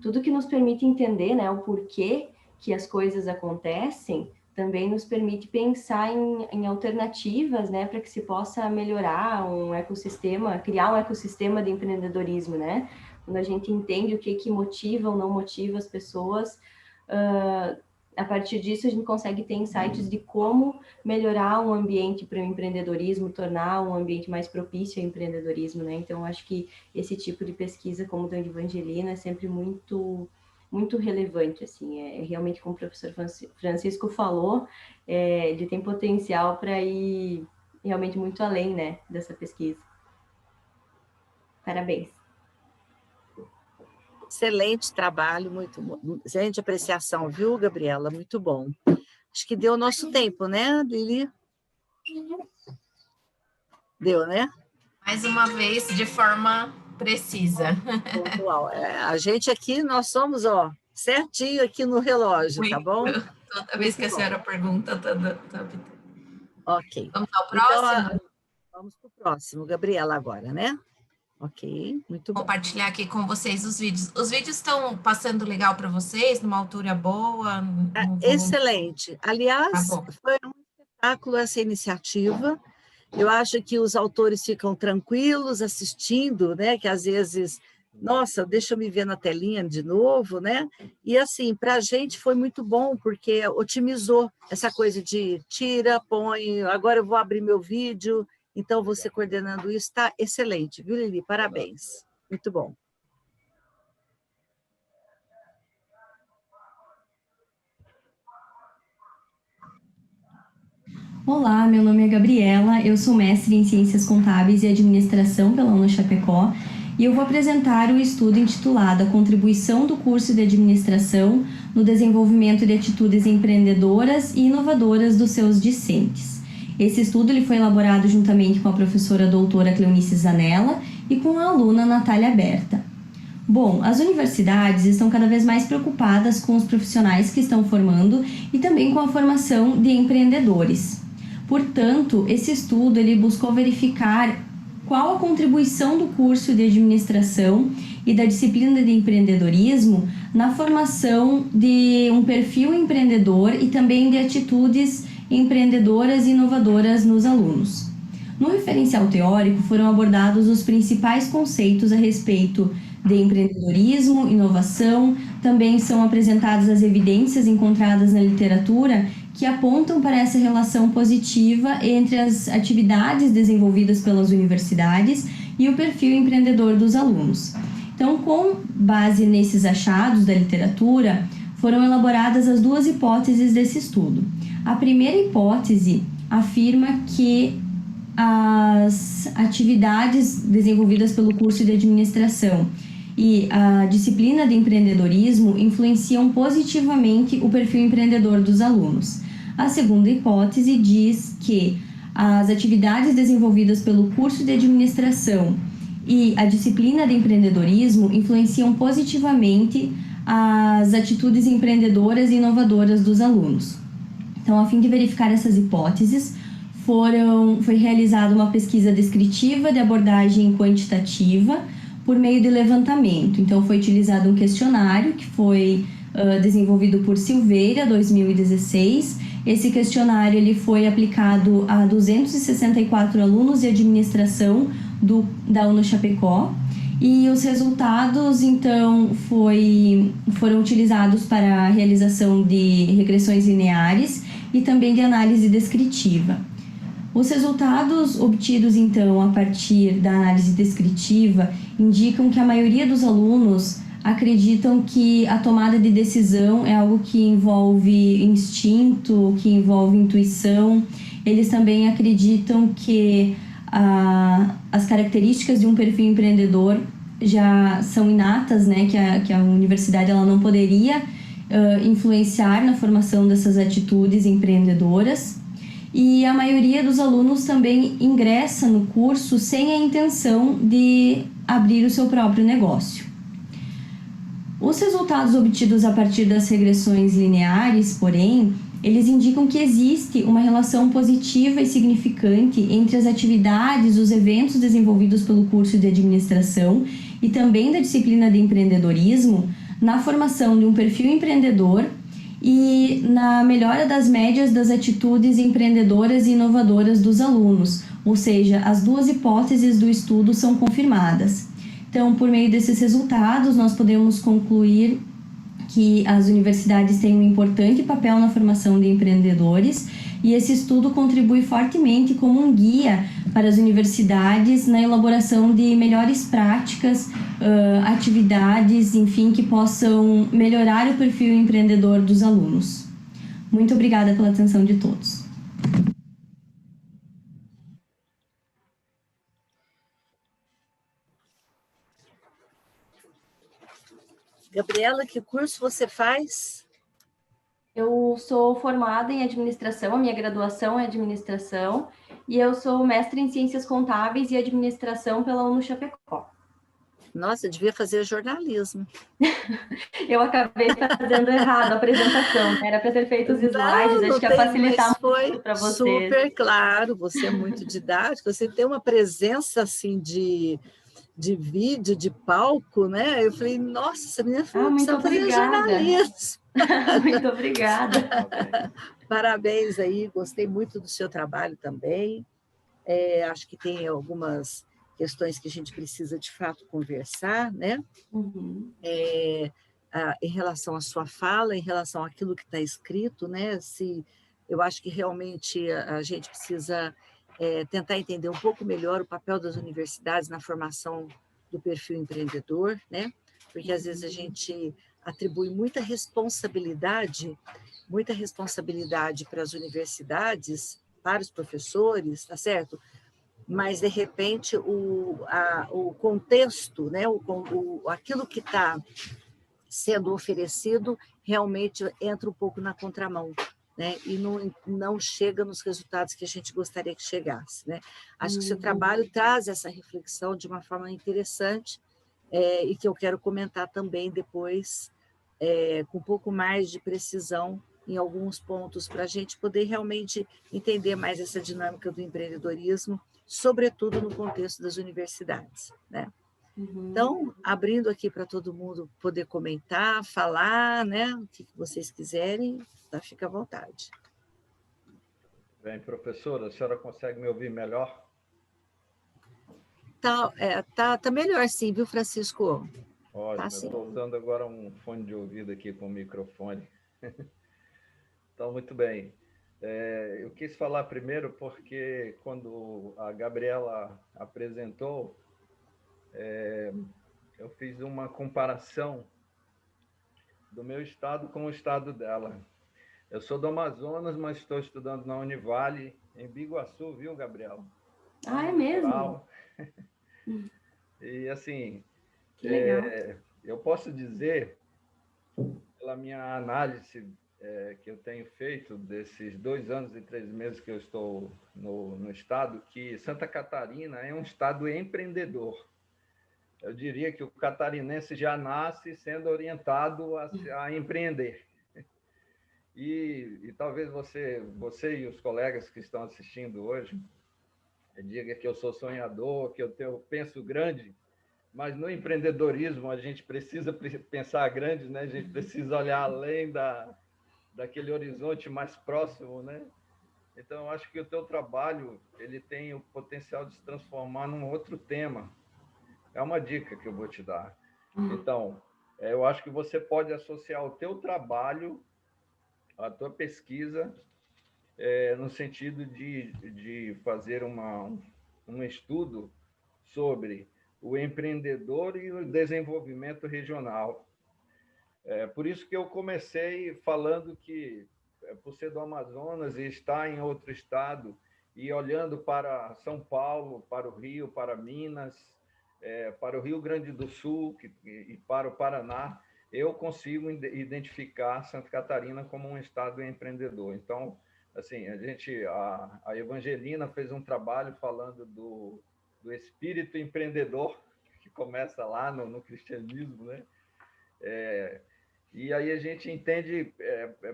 tudo que nos permite entender, né, o porquê que as coisas acontecem, também nos permite pensar em alternativas, né, para que se possa melhorar um ecossistema, criar um ecossistema de empreendedorismo, né? Quando a gente entende o que motiva ou não motiva as pessoas, a partir disso a gente consegue ter insights de como melhorar um ambiente para o empreendedorismo, tornar um ambiente mais propício ao empreendedorismo, né? Então, acho que esse tipo de pesquisa, como da Evangelina, é sempre muito relevante, assim, realmente, como o professor Francisco falou, ele tem potencial para ir realmente muito além, né, dessa pesquisa. Parabéns. Excelente trabalho, excelente apreciação, viu, Gabriela? Muito bom. Acho que deu o nosso tempo, né, Lili? Deu, né? Mais uma vez, de forma precisa. Pontual. A gente aqui, nós somos, certinho aqui no relógio, tá bom? Toda vez que a senhora pergunta, tá... Ok. Vamos ao próximo? Então, vamos para o próximo, Gabriela, agora, né? Ok, muito bom. Compartilhar aqui com vocês os vídeos. Os vídeos estão passando legal para vocês, numa altura boa? Excelente. Aliás, foi um espetáculo essa iniciativa. Eu acho que os autores ficam tranquilos assistindo, né? Que às vezes, nossa, deixa eu me ver na telinha de novo, né? E assim, para a gente foi muito bom, porque otimizou essa coisa de tira, põe, agora eu vou abrir meu vídeo. Então, você coordenando isso está excelente, viu, Lili? Parabéns. Muito bom. Olá, meu nome é Gabriela, eu sou mestre em Ciências Contábeis e Administração pela UNO-Chapecó e eu vou apresentar o estudo intitulado A Contribuição do Curso de Administração no Desenvolvimento de Atitudes Empreendedoras e Inovadoras dos seus discentes. Esse estudo ele foi elaborado juntamente com a professora doutora Cleonice Zanella e com a aluna Natália Berta. Bom, as universidades estão cada vez mais preocupadas com os profissionais que estão formando e também com a formação de empreendedores. Portanto, esse estudo ele buscou verificar qual a contribuição do curso de administração e da disciplina de empreendedorismo na formação de um perfil empreendedor e também de atitudes empreendedoras e inovadoras nos alunos. No referencial teórico foram abordados os principais conceitos a respeito de empreendedorismo, inovação, também são apresentadas as evidências encontradas na literatura que apontam para essa relação positiva entre as atividades desenvolvidas pelas universidades e o perfil empreendedor dos alunos. Então, com base nesses achados da literatura, foram elaboradas as duas hipóteses desse estudo. A primeira hipótese afirma que as atividades desenvolvidas pelo curso de administração e a disciplina de empreendedorismo influenciam positivamente o perfil empreendedor dos alunos. A segunda hipótese diz que as atividades desenvolvidas pelo curso de administração e a disciplina de empreendedorismo influenciam positivamente as atitudes empreendedoras e inovadoras dos alunos. Então, a fim de verificar essas hipóteses, foi realizada uma pesquisa descritiva de abordagem quantitativa por meio de levantamento. Então, foi utilizado um questionário que foi desenvolvido por Silveira, 2016. Esse questionário ele foi aplicado a 264 alunos de administração da UNO-Chapecó, e os resultados, então, foram utilizados para a realização de regressões lineares e também de análise descritiva. Os resultados obtidos, então, a partir da análise descritiva, indicam que a maioria dos alunos acreditam que a tomada de decisão é algo que envolve instinto, que envolve intuição. Eles também acreditam que as características de um perfil empreendedor já são inatas, né, que a universidade ela não poderia influenciar na formação dessas atitudes empreendedoras. E a maioria dos alunos também ingressa no curso sem a intenção de abrir o seu próprio negócio. Os resultados obtidos a partir das regressões lineares, porém, eles indicam que existe uma relação positiva e significante entre as atividades, os eventos desenvolvidos pelo curso de administração e também da disciplina de empreendedorismo na formação de um perfil empreendedor e na melhora das médias das atitudes empreendedoras e inovadoras dos alunos, ou seja, as duas hipóteses do estudo são confirmadas. Então, por meio desses resultados, nós podemos concluir que as universidades têm um importante papel na formação de empreendedores, e esse estudo contribui fortemente como um guia para as universidades na elaboração de melhores práticas, atividades, enfim, que possam melhorar o perfil empreendedor dos alunos. Muito obrigada pela atenção de todos. Gabriela, que curso você faz? Eu sou formada em administração, a minha graduação é administração, e eu sou mestre em ciências contábeis e administração pela UNO-Chapecó. Nossa, eu devia fazer jornalismo. Eu acabei fazendo errado a apresentação, né? Era para ter feito os slides, acho que ia facilitar muito para vocês. Super claro, você é muito didático, você tem uma presença assim de vídeo, de palco, né? Eu falei, nossa, essa menina precisa fazer jornalismo. Muito obrigada. Parabéns aí, gostei muito do seu trabalho também. Acho que tem algumas questões que a gente precisa, de fato, conversar, né? Uhum. Em relação à sua fala, em relação àquilo que está escrito, né? Eu acho que realmente a gente precisa tentar entender um pouco melhor o papel das universidades na formação do perfil empreendedor, né? Porque às vezes a gente atribui muita responsabilidade para as universidades, para os professores, tá certo? Mas, de repente, o contexto, né? Aquilo que está sendo oferecido realmente entra um pouco na contramão, né? E não chega nos resultados que a gente gostaria que chegasse, né? Acho que o seu trabalho traz essa reflexão de uma forma interessante, e que eu quero comentar também depois, com um pouco mais de precisão em alguns pontos, para a gente poder realmente entender mais essa dinâmica do empreendedorismo, sobretudo no contexto das universidades, né? Uhum. Então, abrindo aqui para todo mundo poder comentar, falar, né? O que vocês quiserem, tá? Fica à vontade. Bem, professora, a senhora consegue me ouvir melhor? Tá melhor sim, viu, Francisco? Olha, tá, eu estou usando agora um fone de ouvido aqui com microfone. Então, muito bem. Eu quis falar primeiro porque quando a Gabriela apresentou, eu fiz uma comparação do meu estado com o estado dela. Eu sou do Amazonas, mas estou estudando na Univale, em Biguaçu, viu, Gabriela? Ah, é mesmo? E, assim, que legal. Eu posso dizer, pela minha análise que eu tenho feito desses 2 anos e 3 meses que eu estou no estado, que Santa Catarina é um estado empreendedor. Eu diria que o catarinense já nasce sendo orientado a empreender. E talvez você e os colegas que estão assistindo hoje diga que eu sou sonhador, que eu penso grande, mas no empreendedorismo a gente precisa pensar grande, né? A gente precisa olhar além daquele horizonte mais próximo, né? Então, eu acho que o teu trabalho ele tem o potencial de se transformar num outro tema. É uma dica que eu vou te dar. Então, eu acho que você pode associar o teu trabalho, a tua pesquisa, no sentido de fazer um estudo sobre o empreendedor e o desenvolvimento regional. Por isso que eu comecei falando que, por ser do Amazonas e estar em outro estado, e olhando para São Paulo, para o Rio, para Minas, para o Rio Grande do Sul e para o Paraná, eu consigo identificar Santa Catarina como um estado empreendedor. Então, assim, a Evangelina fez um trabalho falando do espírito empreendedor, que começa lá no cristianismo, né? E aí a gente entende,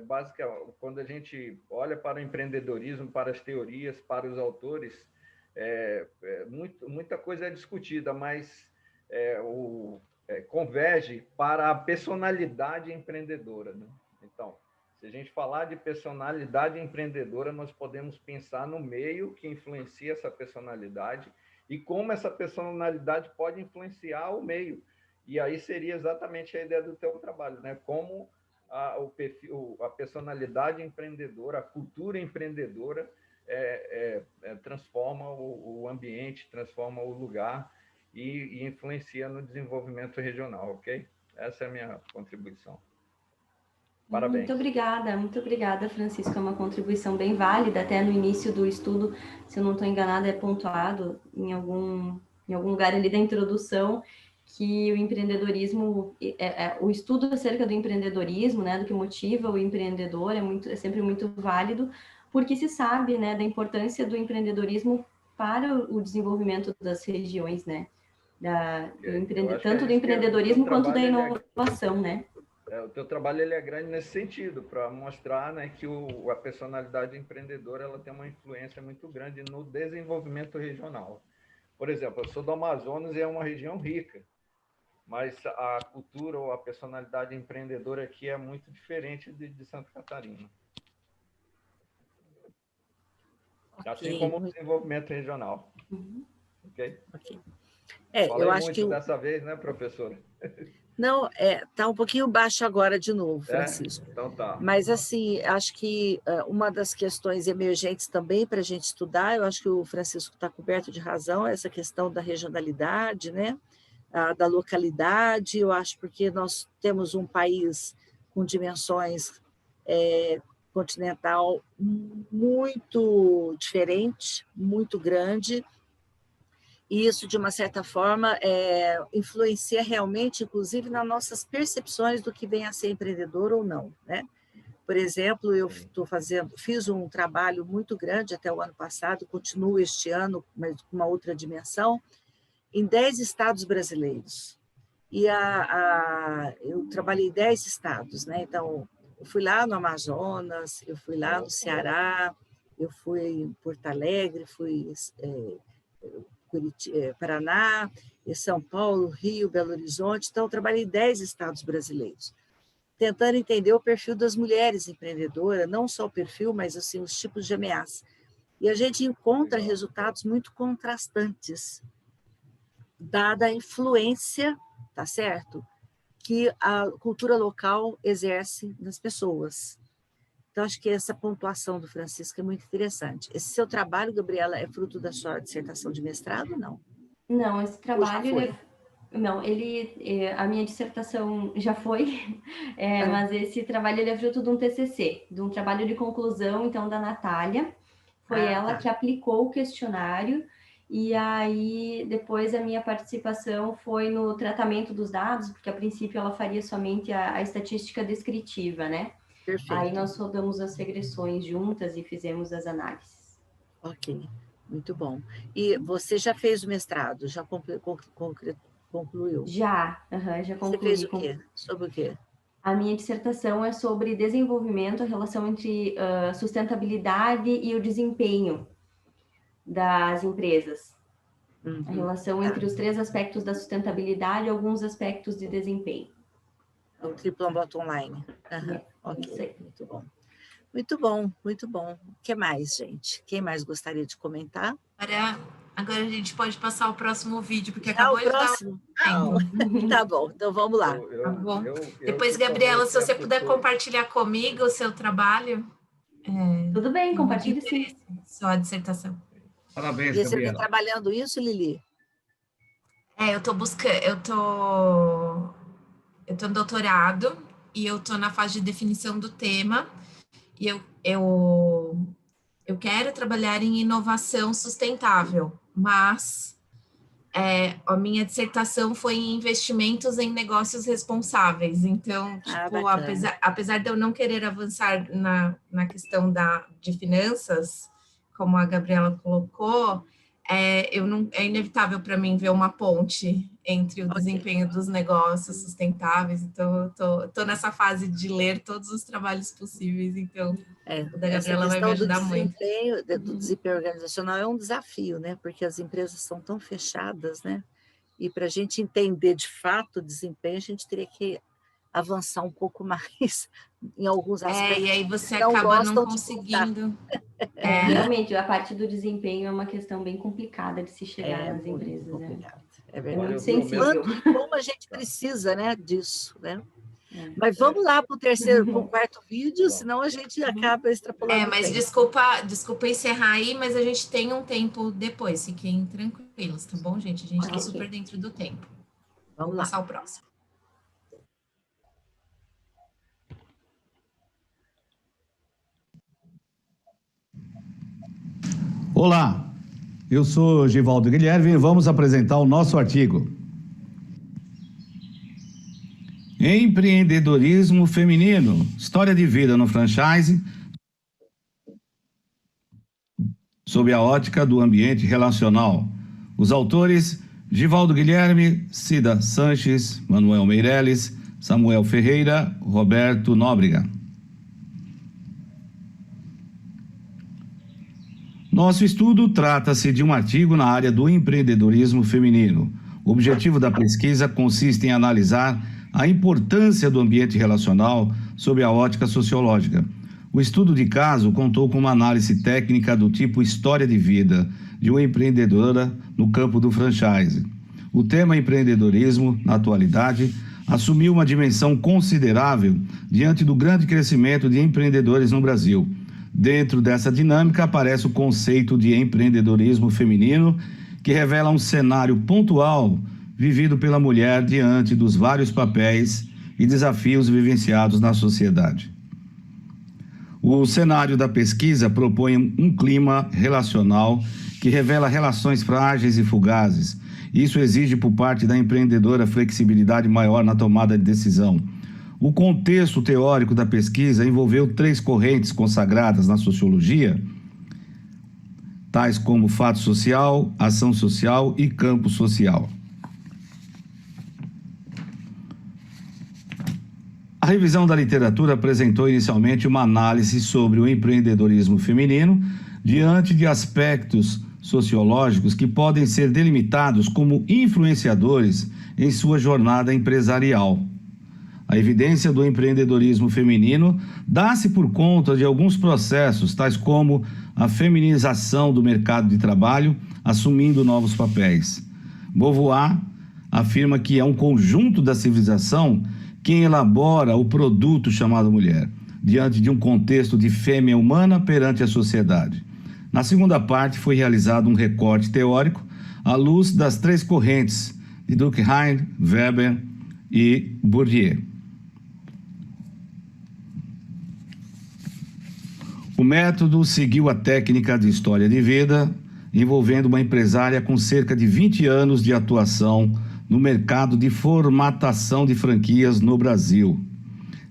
basicamente, quando a gente olha para o empreendedorismo, para as teorias, para os autores, muita coisa é discutida, mas converge para a personalidade empreendedora, né? Então, se a gente falar de personalidade empreendedora, nós podemos pensar no meio que influencia essa personalidade e como essa personalidade pode influenciar o meio. E aí seria exatamente a ideia do teu trabalho, né? Como a personalidade empreendedora, a cultura empreendedora transforma o ambiente, transforma o lugar e influencia no desenvolvimento regional, ok? Essa é a minha contribuição. Parabéns. Muito obrigada, Francisco. É uma contribuição bem válida. Até no início do estudo, se eu não estou enganada, é pontuado em algum lugar ali da introdução que o empreendedorismo, o estudo acerca do empreendedorismo, né, do que motiva o empreendedor, é sempre muito válido, porque se sabe, né, da importância do para o desenvolvimento das regiões, né, tanto do empreendedorismo quanto da inovação, né? O teu trabalho ele é grande nesse sentido, para mostrar, né, que a personalidade empreendedora ela tem uma influência muito grande no desenvolvimento regional. Por exemplo, eu sou do Amazonas e é uma região rica, mas a cultura ou a personalidade empreendedora aqui é muito diferente de Santa Catarina. Okay. Assim como o desenvolvimento regional. Ok? Falei eu acho muito que dessa vez, né, professora? Não, está um pouquinho baixo agora de novo, Francisco. Então tá. Mas, assim, acho que uma das questões emergentes também para a gente estudar, eu acho que o Francisco está coberto de razão, essa questão da regionalidade, né? Da localidade, eu acho, porque nós temos um país com dimensões continental muito diferente, muito grande, e isso, de uma certa forma, influencia realmente, inclusive, nas nossas percepções do que vem a ser empreendedor ou não, né? Por exemplo, eu fiz um trabalho muito grande até o ano passado, continuo este ano, mas com uma outra dimensão, em 10 estados brasileiros. E eu trabalhei em 10 estados, né? Então, eu fui lá no Amazonas, eu fui lá no Ceará, eu fui em Porto Alegre, fui Paraná, São Paulo, Rio, Belo Horizonte. Então, eu trabalhei em 10 estados brasileiros, tentando entender o perfil das mulheres empreendedoras, não só o perfil, mas assim, os tipos de ameaça. E a gente encontra resultados muito contrastantes, dada a influência, tá certo, que a cultura local exerce nas pessoas. Então, acho que essa pontuação do Francisco é muito interessante. Esse seu trabalho, Gabriela, é fruto da sua dissertação de mestrado ou não? Não, esse trabalho... Não, a minha dissertação já foi, mas esse trabalho ele é fruto de um TCC, de um trabalho de conclusão, então, da Natália. Foi ela que aplicou o questionário, e aí depois a minha participação foi no tratamento dos dados, porque a princípio ela faria somente a estatística descritiva, né? Perfeito. Aí nós rodamos as regressões juntas e fizemos as análises. Ok, muito bom. E você já fez o mestrado? Já Concluiu? Já Você concluí. fez o quê? Sobre o quê? A minha dissertação é sobre desenvolvimento, a relação entre sustentabilidade e o desempenho das empresas. Uhum. A relação entre os 3 aspectos da sustentabilidade e alguns aspectos de desempenho. O Triple Bottom Line. Ok, muito bom. Muito bom, muito bom. O que mais, gente? Quem mais gostaria de comentar? Agora a gente pode passar o próximo vídeo, porque Já acabou o de dar próximo? Não. Tá bom, então vamos lá. Tá bom. Depois, Gabriela, se você puder compartilhar comigo o seu trabalho. Tudo bem, compartilhe sim. Sua dissertação. Parabéns, E você Gabriela. está trabalhando isso, Lili? Eu tô buscando, eu tô no doutorado e eu tô na fase de definição do tema e eu quero trabalhar em inovação sustentável, mas a minha dissertação foi em investimentos em negócios responsáveis. Então, tipo, apesar de eu não querer avançar na questão de finanças, como a Gabriela colocou, é inevitável para mim ver uma ponte entre o desempenho dos negócios sustentáveis. Então, eu tô nessa fase de ler todos os trabalhos possíveis. Então, o da Gabriela vai me ajudar muito. Do desempenho organizacional é um desafio, né? Porque as empresas são tão fechadas, né? E para a gente entender de fato o desempenho, a gente teria que avançar um pouco mais em alguns aspectos. E aí você acaba não conseguindo. Realmente, a parte do desempenho é uma questão bem complicada de se chegar nas empresas. É verdade. Muito sensível. Como a gente precisa, né, disso, né? Mas vamos lá para o quarto vídeo, senão a gente acaba extrapolando. Mas desculpa encerrar aí, mas a gente tem um tempo depois, fiquem tranquilos, tá bom, gente? A gente está super dentro do tempo. Vamos passar o próximo. Olá, eu sou Givaldo Guilherme e vamos apresentar o nosso artigo. Empreendedorismo feminino, história de vida no franchise, sob a ótica do ambiente relacional. Os autores, Givaldo Guilherme, Cida Sanches, Manuel Meirelles, Samuel Ferreira, Roberto Nóbrega. Nosso estudo trata-se de um artigo na área do empreendedorismo feminino. O objetivo da pesquisa consiste em analisar a importância do ambiente relacional sob a ótica sociológica. O estudo de caso contou com uma análise técnica do tipo história de vida de uma empreendedora no campo do franchise. O tema empreendedorismo, na atualidade, assumiu uma dimensão considerável diante do grande crescimento de empreendedores no Brasil. Dentro dessa dinâmica aparece o conceito de empreendedorismo feminino, que revela um cenário pontual vivido pela mulher diante dos vários papéis e desafios vivenciados na sociedade. O cenário da pesquisa propõe um clima relacional que revela relações frágeis e fugazes. Isso exige por parte da empreendedora flexibilidade maior na tomada de decisão. O contexto teórico da pesquisa envolveu 3 correntes consagradas na sociologia, tais como fato social, ação social e campo social. A revisão da literatura apresentou inicialmente uma análise sobre o empreendedorismo feminino diante de aspectos sociológicos que podem ser delimitados como influenciadores em sua jornada empresarial. A evidência do empreendedorismo feminino dá-se por conta de alguns processos, tais como a feminização do mercado de trabalho, assumindo novos papéis. Beauvoir afirma que é um conjunto da civilização quem elabora o produto chamado mulher, diante de um contexto de fêmea humana perante a sociedade. Na segunda parte foi realizado um recorte teórico à luz das 3 correntes de Durkheim, Weber e Bourdieu. O método seguiu a técnica de história de vida, envolvendo uma empresária com cerca de 20 anos de atuação no mercado de formatação de franquias no Brasil.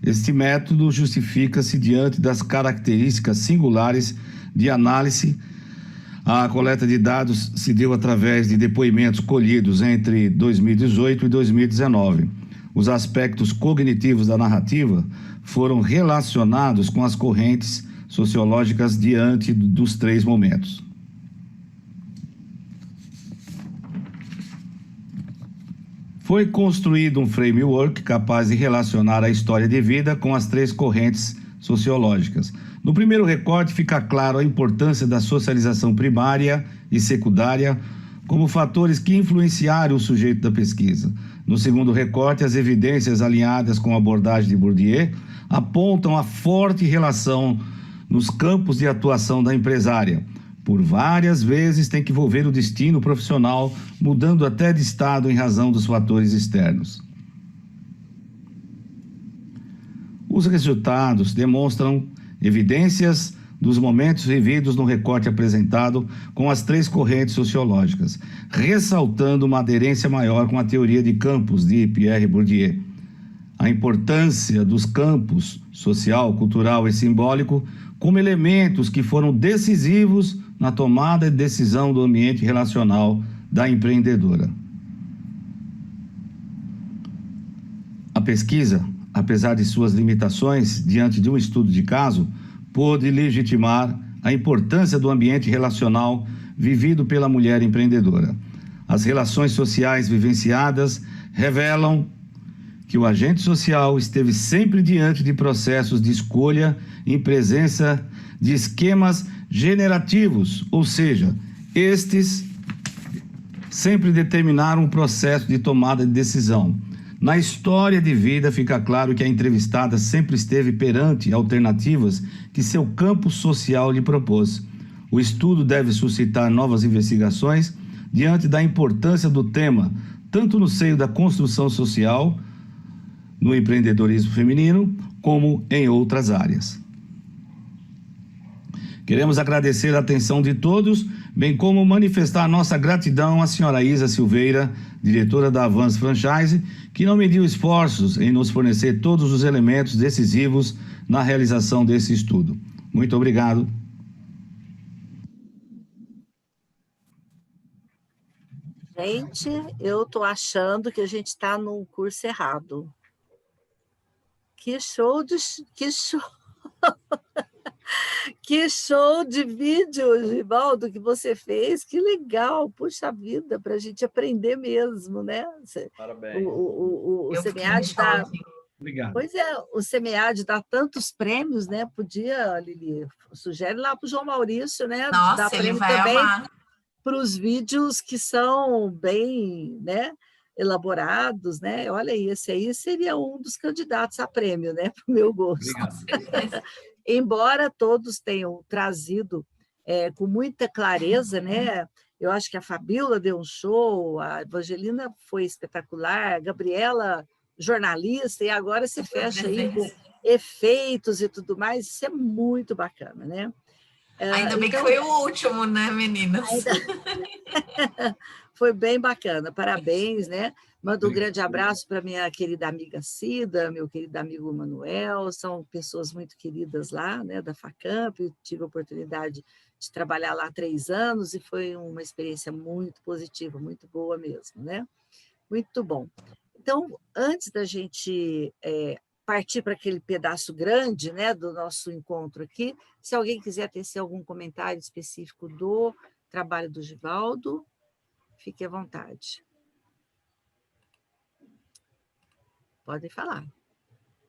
Este método justifica-se diante das características singulares de análise A coleta de dados se deu através de depoimentos colhidos entre 2018 e 2019. Os aspectos cognitivos da narrativa foram relacionados com as correntes sociológicas diante dos 3 momentos. Foi construído um framework capaz de relacionar a história de vida com as 3 correntes sociológicas. No primeiro recorte fica claro a importância da socialização primária e secundária como fatores que influenciaram o sujeito da pesquisa. No segundo recorte, as evidências alinhadas com a abordagem de Bourdieu apontam a forte relação nos campos de atuação da empresária. Por várias vezes tem que envolver o destino profissional, mudando até de estado em razão dos fatores externos. Os resultados demonstram evidências dos momentos vividos no recorte apresentado com as 3 correntes sociológicas, ressaltando uma aderência maior com a teoria de campos de Pierre Bourdieu. A importância dos campos social, cultural e simbólico como elementos que foram decisivos na tomada de decisão do ambiente relacional da empreendedora. A pesquisa, apesar de suas limitações diante de um estudo de caso, pôde legitimar a importância do ambiente relacional vivido pela mulher empreendedora. As relações sociais vivenciadas revelam que o agente social esteve sempre diante de processos de escolha em presença de esquemas generativos, ou seja, estes sempre determinaram um processo de tomada de decisão. Na história de vida fica claro que a entrevistada sempre esteve perante alternativas que seu campo social lhe propôs. O estudo deve suscitar novas investigações diante da importância do tema, tanto no seio da construção social, no empreendedorismo feminino, como em outras áreas. Queremos agradecer a atenção de todos, bem como manifestar nossa gratidão à senhora Isa Silveira, diretora da Avance Franchise, que não mediu esforços em nos fornecer todos os elementos decisivos na realização desse estudo. Muito obrigado. Gente, eu estou achando que a gente está no curso errado. Que show que show de vídeo, Givaldo, que você fez, que legal, puxa vida, para a gente aprender mesmo, né? Parabéns. O SEMEAD dá... Obrigado. Pois é, o SEMEAD dá tantos prêmios, né? Podia, Lili, sugere lá para o João Maurício, né? Nossa, dar ele prêmio vai também amar. para os vídeos que são bem, né, elaborados, né? Olha aí, esse aí seria um dos candidatos a prêmio, né? Para o meu gosto. Obrigado. Embora todos tenham trazido com muita clareza, né? Eu acho que a Fabíola deu um show, a Evangelina foi espetacular, a Gabriela, jornalista, e agora se fecha aí com efeitos e tudo mais, isso é muito bacana, né? Ainda bem que foi o último, né, meninas? Foi bem bacana, parabéns, né? Mando um grande abraço para minha querida amiga Cida, meu querido amigo Manuel, são pessoas muito queridas lá, né, da FACAMP, eu tive a oportunidade de trabalhar lá há 3 anos e foi uma experiência muito positiva, muito boa mesmo, né? Muito bom. Então, antes da gente partir para aquele pedaço grande, né, do nosso encontro aqui, se alguém quiser tecer algum comentário específico do trabalho do Givaldo, fique à vontade. Podem falar.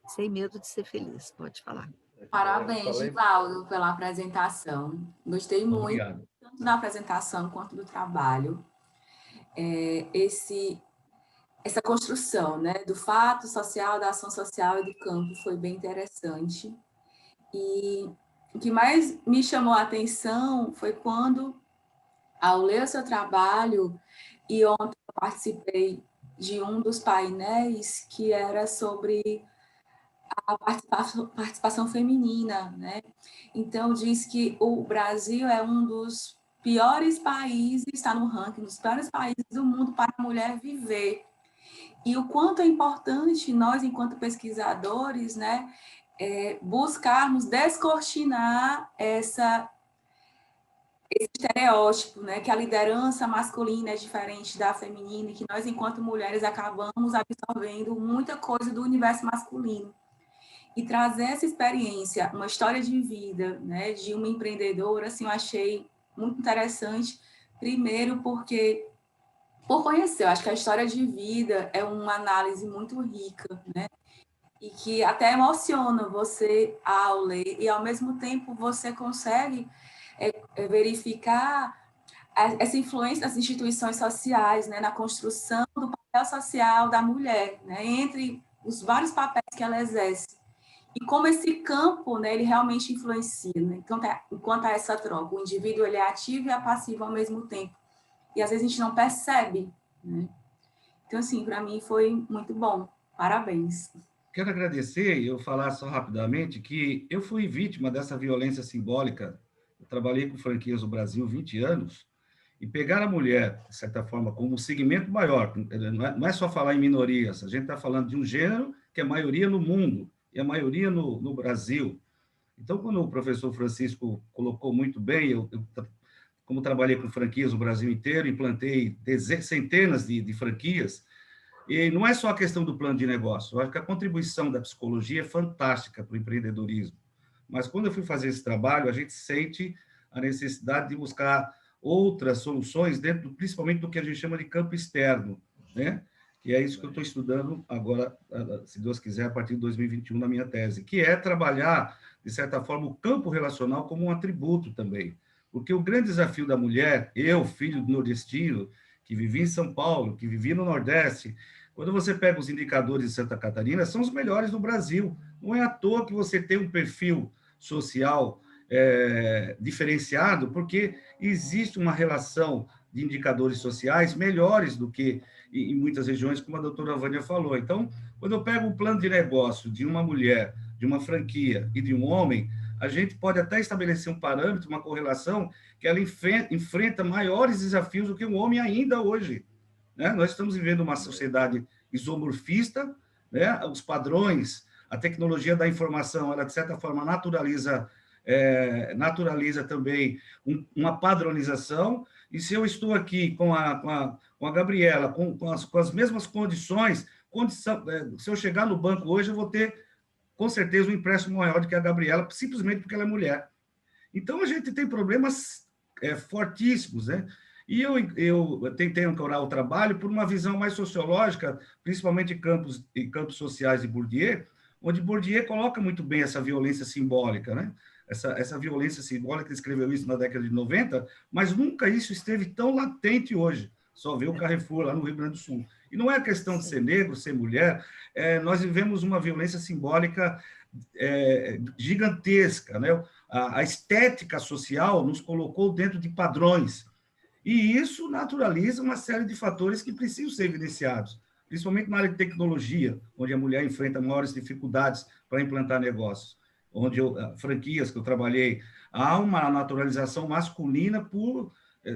Sem medo de ser feliz, pode falar. Parabéns, Givaldo, pela apresentação. Gostei muito, Obrigado. tanto da apresentação quanto do trabalho. Essa construção, né, do fato social, da ação social e do campo foi bem interessante. E o que mais me chamou a atenção foi quando, ao ler o seu trabalho, e ontem eu participei de um dos painéis que era sobre a participação feminina, né? Então, diz que o Brasil é um dos piores países, está no ranking dos piores países do mundo para a mulher viver. E o quanto é importante nós, enquanto pesquisadores, né, buscarmos descortinar esse estereótipo, né, que a liderança masculina é diferente da feminina e que nós, enquanto mulheres, acabamos absorvendo muita coisa do universo masculino. E trazer essa experiência, uma história de vida, né, de uma empreendedora, assim, eu achei muito interessante, primeiro porque, por conhecer, eu acho que a história de vida é uma análise muito rica, né, e que até emociona você ao ler, e ao mesmo tempo você consegue verificar essa influência das instituições sociais, né, na construção do papel social da mulher, né, entre os vários papéis que ela exerce. E como esse campo, né, ele realmente influencia, né? Enquanto há essa troca, o indivíduo ele é ativo e é passivo ao mesmo tempo. E às vezes a gente não percebe, né? Então, assim, para mim foi muito bom. Parabéns. Quero agradecer e eu falar só rapidamente que eu fui vítima dessa violência simbólica. Eu trabalhei com franquias no Brasil 20 anos e pegar a mulher, de certa forma, como um segmento maior. Não é só falar em minorias, a gente está falando de um gênero que é maioria no mundo e a maioria no Brasil. Então, quando o professor Francisco colocou muito bem, como trabalhei com franquias no Brasil inteiro, implantei centenas de franquias, e não é só a questão do plano de negócio, eu acho que a contribuição da psicologia é fantástica para o empreendedorismo, mas quando eu fui fazer esse trabalho, a gente sente a necessidade de buscar outras soluções, principalmente do que a gente chama de campo externo, né? E é isso que eu estou estudando agora, se Deus quiser, a partir de 2021, na minha tese, que é trabalhar, de certa forma, o campo relacional como um atributo também. Porque o grande desafio da mulher, eu, filho do nordestino, que vivi em São Paulo, que vivi no Nordeste, quando você pega os indicadores de Santa Catarina, são os melhores do Brasil. Não é à toa que você tem um perfil social diferenciado, porque existe uma relação de indicadores sociais melhores do que em muitas regiões, como a doutora Vânia falou. Então, quando eu pego um plano de negócio de uma mulher, de uma franquia e de um homem, a gente pode até estabelecer um parâmetro, uma correlação, que ela enfrenta maiores desafios do que um homem ainda hoje, né? Nós estamos vivendo uma sociedade isomorfista, né? Os padrões, a tecnologia da informação, ela, de certa forma, naturaliza também uma padronização, e se eu estou aqui com a Gabriela, com as mesmas condições, se eu chegar no banco hoje, eu vou ter, com certeza, um empréstimo maior do que a Gabriela, simplesmente porque ela é mulher. Então, a gente tem problemas fortíssimos, né? E eu tentei ancorar o trabalho por uma visão mais sociológica, principalmente em campos sociais de Bourdieu, onde Bourdieu coloca muito bem essa violência simbólica, né? Essa violência simbólica, ele escreveu isso na década de 90, mas nunca isso esteve tão latente hoje. Só vê o Carrefour lá no Rio Grande do Sul. E não é questão de ser negro, ser mulher, nós vivemos uma violência simbólica gigantesca, né? A estética social nos colocou dentro de padrões, e isso naturaliza uma série de fatores que precisam ser evidenciados, principalmente na área de tecnologia, onde a mulher enfrenta maiores dificuldades para implantar negócios, onde franquias que eu trabalhei, há uma naturalização masculina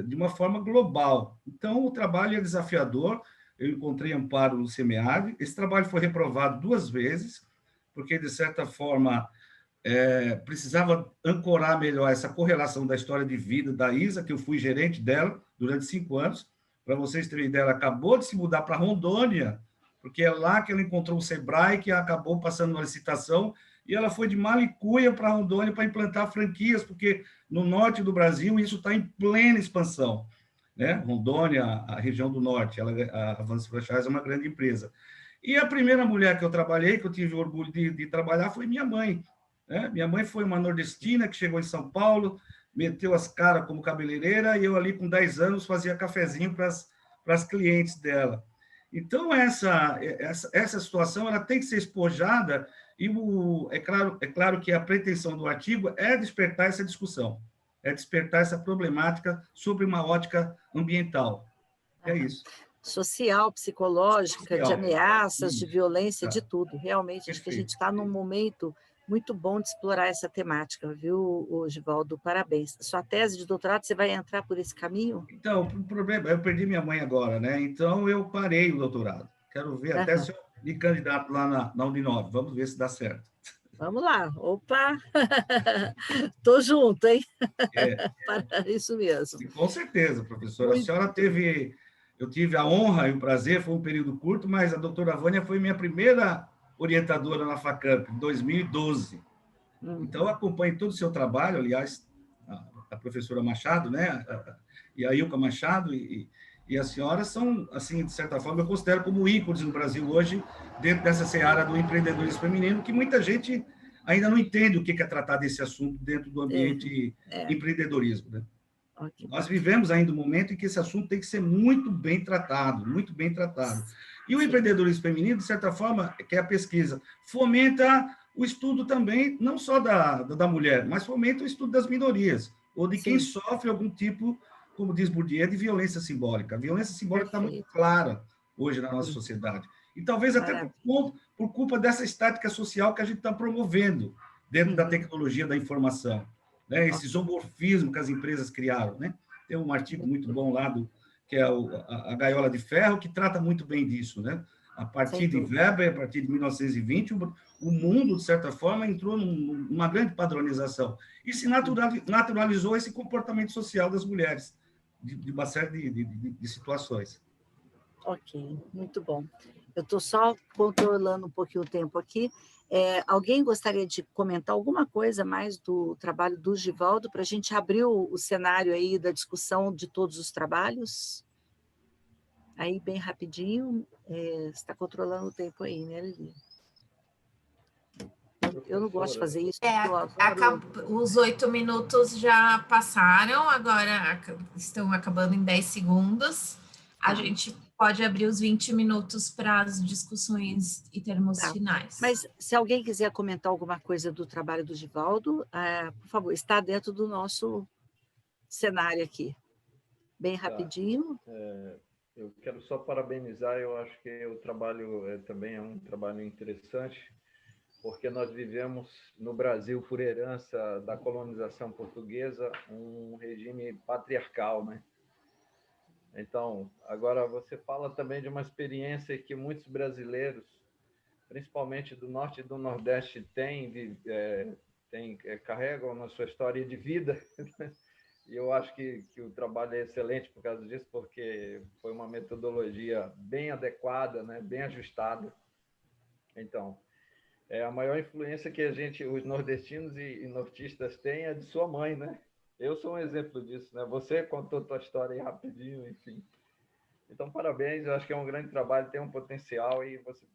de uma forma global. Então, o trabalho é desafiador. Eu encontrei amparo no SEMEAG. Esse trabalho foi reprovado 2 vezes, porque, de certa forma, precisava ancorar melhor essa correlação da história de vida da Isa, que eu fui gerente dela durante 5 anos. Para vocês terem ideia, ela acabou de se mudar para Rondônia, porque é lá que ela encontrou o Sebrae, que acabou passando uma licitação, e ela foi de Malicuia para Rondônia para implantar franquias, porque no norte do Brasil isso está em plena expansão, né? Rondônia, a região do norte, a Avance Franchise é uma grande empresa. E a primeira mulher que eu trabalhei, que eu tive orgulho de trabalhar, foi minha mãe, né? Minha mãe foi uma nordestina que chegou em São Paulo, meteu as caras como cabeleireira, e eu ali com 10 anos fazia cafezinho para as clientes dela. Então, essa situação ela tem que ser espojada, e é claro que a pretensão do artigo é despertar essa discussão, é despertar essa problemática sobre uma ótica ambiental. É isso. Social, psicológica, de ameaças, de violência, Tá. de tudo. Realmente, acho que a gente está num momento muito bom de explorar essa temática, viu, Givaldo? Parabéns. Sua tese de doutorado, você vai entrar por esse caminho? Então, o problema, eu perdi minha mãe agora, né? Então, eu parei o doutorado. Quero ver até se eu me candidato lá na Uninove. Vamos ver se dá certo. Vamos lá. Opa! Estou junto, hein? É, Para isso mesmo. e com certeza, professora. A Muito. senhora teve... Eu tive a honra e o prazer, foi um período curto, mas a doutora Vânia foi minha primeira orientadora na FACAMP, em 2012. Então, eu acompanho todo o seu trabalho, aliás, a professora Machado, né? E a Ilka Machado, e as senhoras são, assim, de certa forma, eu considero como ícones no Brasil hoje, dentro dessa seara do empreendedorismo feminino, que muita gente ainda não entende o que é tratar desse assunto dentro do ambiente empreendedorismo, né? Okay. Nós vivemos ainda um momento em que esse assunto tem que ser muito bem tratado, muito bem tratado. E o empreendedorismo feminino, de certa forma, que é a pesquisa, fomenta o estudo também, não só da mulher, mas fomenta o estudo das minorias, ou de quem sofre algum tipo, como diz Bourdieu, de violência simbólica. A violência simbólica está muito clara hoje na nossa sociedade. E talvez até por culpa dessa estática social que a gente está promovendo dentro da tecnologia da informação. Né, esse zoomorfismo que as empresas criaram, né? Tem um artigo muito bom lá, que é a Gaiola de Ferro, que trata muito bem disso, né? A partir de Weber, a partir de 1920, o mundo, de certa forma, entrou numa grande padronização e se naturalizou esse comportamento social das mulheres, de uma série de situações. Ok, muito bom. Eu estou só controlando um pouquinho o tempo aqui. Alguém gostaria de comentar alguma coisa mais do trabalho do Givaldo, para a gente abrir o cenário aí da discussão de todos os trabalhos? Aí, bem rapidinho, você está controlando o tempo aí, né, Lili? Eu não gosto de fazer isso. Os 8 minutos já passaram, agora estão acabando em 10 segundos. A gente pode abrir os 20 minutos para as discussões e termos finais. Mas se alguém quiser comentar alguma coisa do trabalho do Givaldo, por favor, está dentro do nosso cenário aqui. Bem rapidinho. Eu quero só parabenizar, eu acho que o trabalho também é um trabalho interessante, porque nós vivemos no Brasil, por herança da colonização portuguesa, um regime patriarcal, né? Então, agora você fala também de uma experiência que muitos brasileiros, principalmente do Norte e do Nordeste, carregam na sua história de vida. E eu acho que o trabalho é excelente por causa disso, porque foi uma metodologia bem adequada, né? Bem ajustada. Então, a maior influência que os nordestinos e nortistas têm é de sua mãe, né? Eu sou um exemplo disso, né? Você contou tua história aí rapidinho, enfim. Então, parabéns, eu acho que é um grande trabalho, tem um potencial e você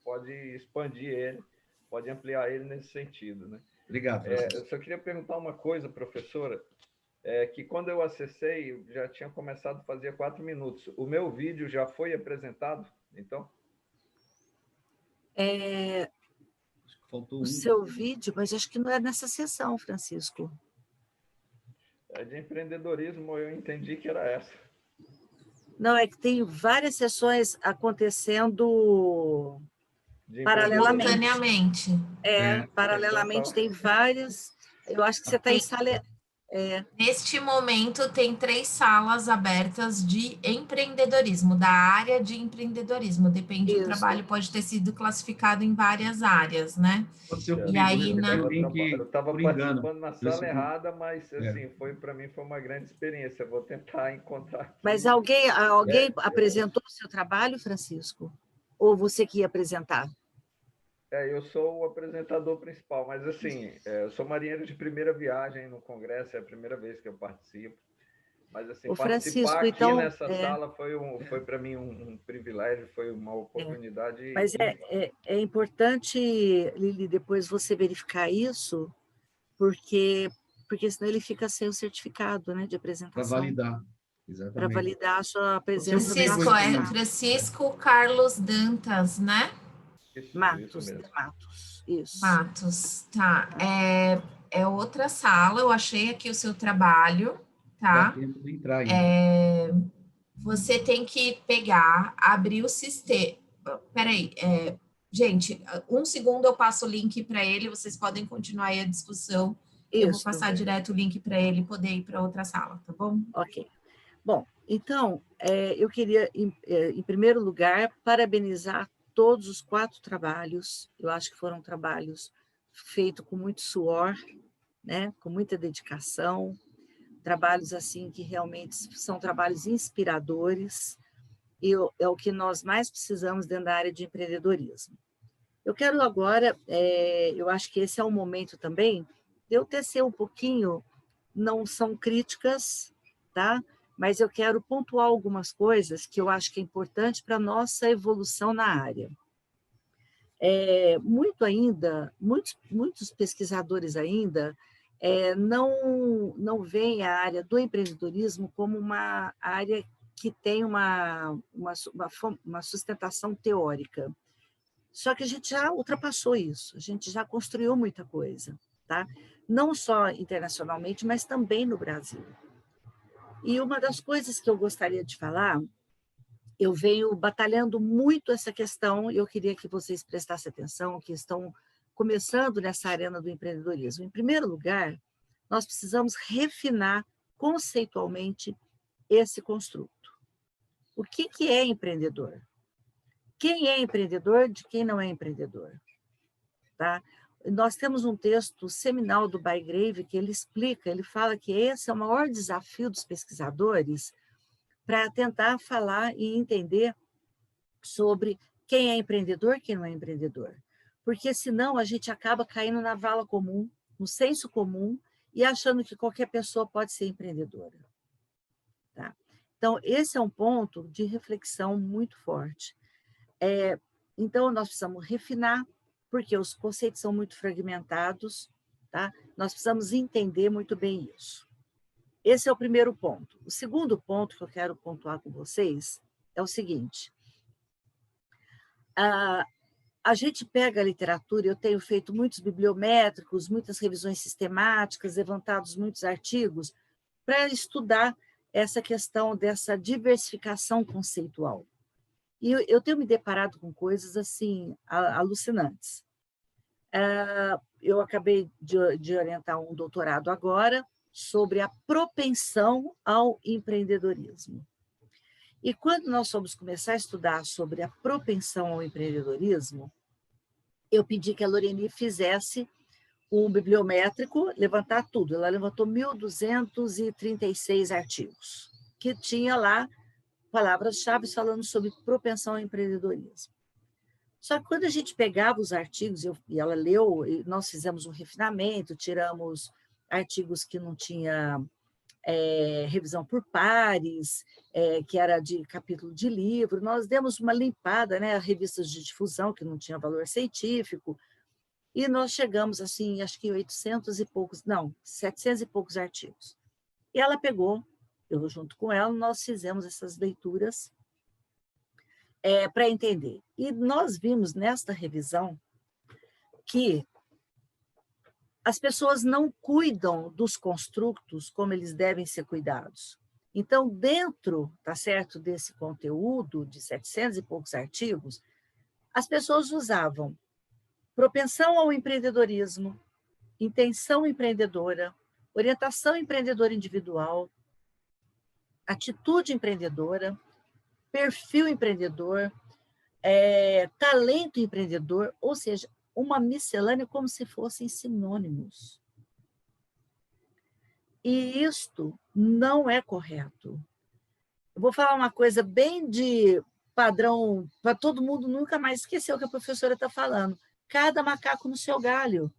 pode expandir ele, pode ampliar ele nesse sentido, né? Obrigado. Eu só queria perguntar uma coisa, professora, que quando eu acessei, eu já tinha começado a fazer 4 minutos. O meu vídeo já foi apresentado, então? Faltou o seu vídeo, mas acho que não é nessa sessão, Francisco. De empreendedorismo, eu entendi que era essa. Não, é que tem várias sessões acontecendo paralelamente. Simultaneamente. Paralelamente tem várias. Eu acho que você está em sala... Neste momento, tem 3 salas abertas de empreendedorismo, da área de empreendedorismo. Depende do trabalho, pode ter sido classificado em várias áreas, né? E aí, eu estava participando na sala errada, mas assim, para mim foi uma grande experiência. Eu vou tentar encontrar aqui. Mas alguém apresentou o seu trabalho, Francisco? Ou você que ia apresentar? Eu sou o apresentador principal, mas assim, eu sou marinheiro de primeira viagem no Congresso, é a primeira vez que eu participo. Mas assim, participar aqui nessa sala foi para mim um privilégio, foi uma oportunidade. Mas é importante, Lili, depois você verificar isso, porque senão ele fica sem o certificado, né, de apresentação. Para validar, exatamente. Para validar a sua presença. Francisco Carlos Dantas, né? Matos, isso. Matos, tá. É outra sala, eu achei aqui o seu trabalho, tá? Dá tempo de entrar aí. Você tem que abrir o sistema. Peraí, gente, 1 segundo eu passo o link para ele, vocês podem continuar aí a discussão. Eu vou passar direto o link para ele poder ir para outra sala, tá bom? Ok. Bom, então, eu queria, em primeiro lugar, parabenizar todos os 4 trabalhos. Eu acho que foram trabalhos feito com muito suor, né? Com muita dedicação, trabalhos assim que realmente são trabalhos inspiradores, e é o que nós mais precisamos dentro da área de empreendedorismo. Eu quero agora, eu acho que esse é o momento também de eu tecer um pouquinho, não são críticas, tá? Mas eu quero pontuar algumas coisas que eu acho que é importante para a nossa evolução na área. Muitos pesquisadores ainda não veem a área do empreendedorismo como uma área que tem uma sustentação teórica. Só que a gente já ultrapassou isso, a gente já construiu muita coisa, tá? Não só internacionalmente, mas também no Brasil. E uma das coisas que eu gostaria de falar, eu venho batalhando muito essa questão, e eu queria que vocês prestassem atenção, que estão começando nessa arena do empreendedorismo. Em primeiro lugar, nós precisamos refinar conceitualmente esse construto. O que é empreendedor? Quem é empreendedor de quem não é empreendedor? Tá? Nós temos um texto seminal do Bygrave que ele explica, ele fala que esse é o maior desafio dos pesquisadores para tentar falar e entender sobre quem é empreendedor e quem não é empreendedor. Porque senão a gente acaba caindo na vala comum, no senso comum, e achando que qualquer pessoa pode ser empreendedora. Tá? Então, esse é um ponto de reflexão muito forte. Então, nós precisamos refinar, porque os conceitos são muito fragmentados, tá? Nós precisamos entender muito bem isso. Esse é o primeiro ponto. O segundo ponto que eu quero pontuar com vocês é o seguinte. A gente pega a literatura, eu tenho feito muitos bibliométricos, muitas revisões sistemáticas, levantados muitos artigos, para estudar essa questão dessa diversificação conceitual. E eu tenho me deparado com coisas assim alucinantes. Eu acabei de orientar um doutorado agora sobre a propensão ao empreendedorismo. E quando nós fomos começar a estudar sobre a propensão ao empreendedorismo, eu pedi que a Loreni fizesse um bibliométrico, levantar tudo. Ela levantou 1.236 artigos, que tinha lá palavras-chave falando sobre propensão ao empreendedorismo. Só que quando a gente pegava os artigos, e ela leu, e nós fizemos um refinamento, tiramos artigos que não tinha revisão por pares, que era de capítulo de livro, nós demos uma limpada, né, revistas de difusão, que não tinha valor científico, e nós chegamos, assim, acho que 700 e poucos artigos. E ela pegou, eu junto com ela, nós fizemos essas leituras para entender. E nós vimos nesta revisão que as pessoas não cuidam dos construtos como eles devem ser cuidados. Então, dentro, tá certo, desse conteúdo de 700 e poucos artigos, as pessoas usavam propensão ao empreendedorismo, intenção empreendedora, orientação empreendedora individual, atitude empreendedora, perfil empreendedor, talento empreendedor, ou seja, uma miscelânea como se fossem sinônimos. E isto não é correto. Eu vou falar uma coisa bem de padrão, para todo mundo nunca mais esquecer o que a professora está falando. Cada macaco no seu galho.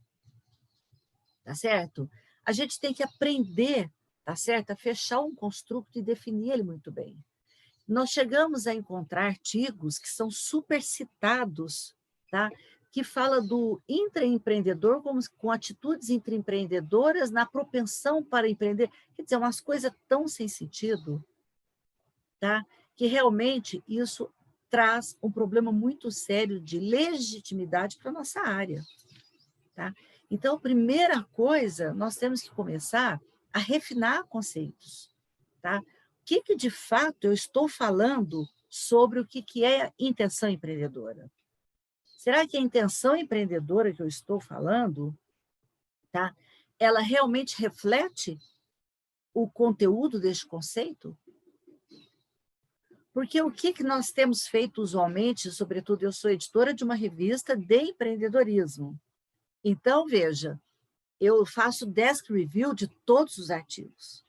Tá certo? A gente tem que aprender, tá certo? A fechar um construto e definir ele muito bem. Nós chegamos a encontrar artigos que são super citados, tá? Que fala do intraempreendedor com atitudes intraempreendedoras na propensão para empreender. Quer dizer, umas coisas tão sem sentido, tá? Que realmente isso traz um problema muito sério de legitimidade para a nossa área. Tá? Então, a primeira coisa, nós temos que começar a refinar conceitos. Tá? O que de fato eu estou falando sobre o que é intenção empreendedora? Será que a intenção empreendedora que eu estou falando, tá? Ela realmente reflete o conteúdo deste conceito? Porque o que nós temos feito usualmente, sobretudo eu sou editora de uma revista de empreendedorismo, Então, veja, eu faço desk review de todos os artigos.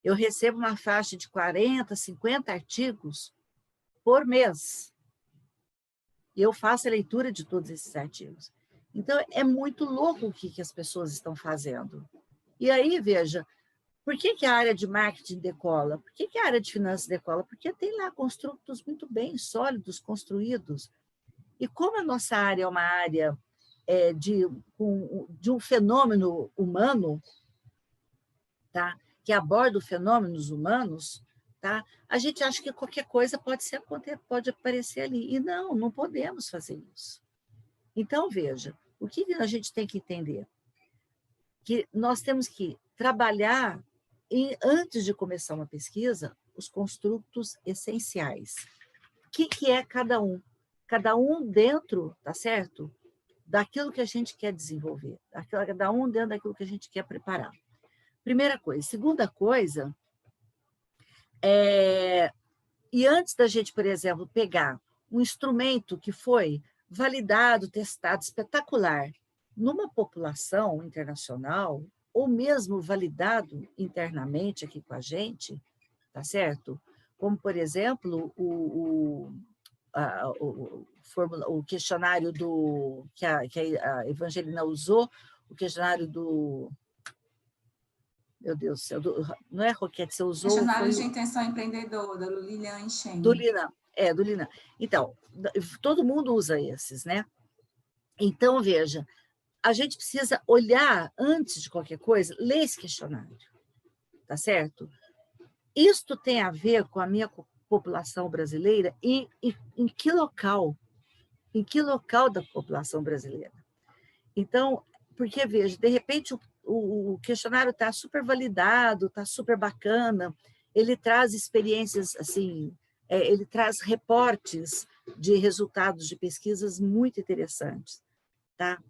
Eu recebo uma faixa de 40, 50 artigos por mês. E eu faço a leitura de todos esses artigos. Então, é muito louco o que as pessoas estão fazendo. E aí, veja, por que a área de marketing decola? Por que a área de finanças decola? Porque tem lá construtos muito bem sólidos, construídos. E como a nossa área é uma área de um fenômeno humano, tá? Que aborda fenômenos humanos, tá? A gente acha que qualquer coisa pode aparecer ali. E não podemos fazer isso. Então, veja, o que a gente tem que entender? Que nós temos que trabalhar, antes de começar uma pesquisa, os construtos essenciais. O que é cada um? Cada um dentro, tá certo? Daquilo que a gente quer desenvolver. Cada um dentro daquilo que a gente quer preparar. Primeira coisa. Segunda coisa, e antes da gente, por exemplo, pegar um instrumento que foi validado, testado, espetacular, numa população internacional, ou mesmo validado internamente aqui com a gente, tá certo? Como, por exemplo, o questionário que a Evangelina usou, o questionário do... Meu Deus do céu, não é, Roquete, você usou... Questionário de intenção empreendedora, do Lilian Enchen. Do Lilian. Então, todo mundo usa esses, né? Então, veja, a gente precisa olhar, antes de qualquer coisa, ler esse questionário, tá certo? Isto tem a ver com a minha população brasileira e em que local? Em que local da população brasileira? Então, porque, veja, de repente o questionário está super validado, está super bacana, ele traz experiências, assim, ele traz reportes de resultados de pesquisas muito interessantes, tá?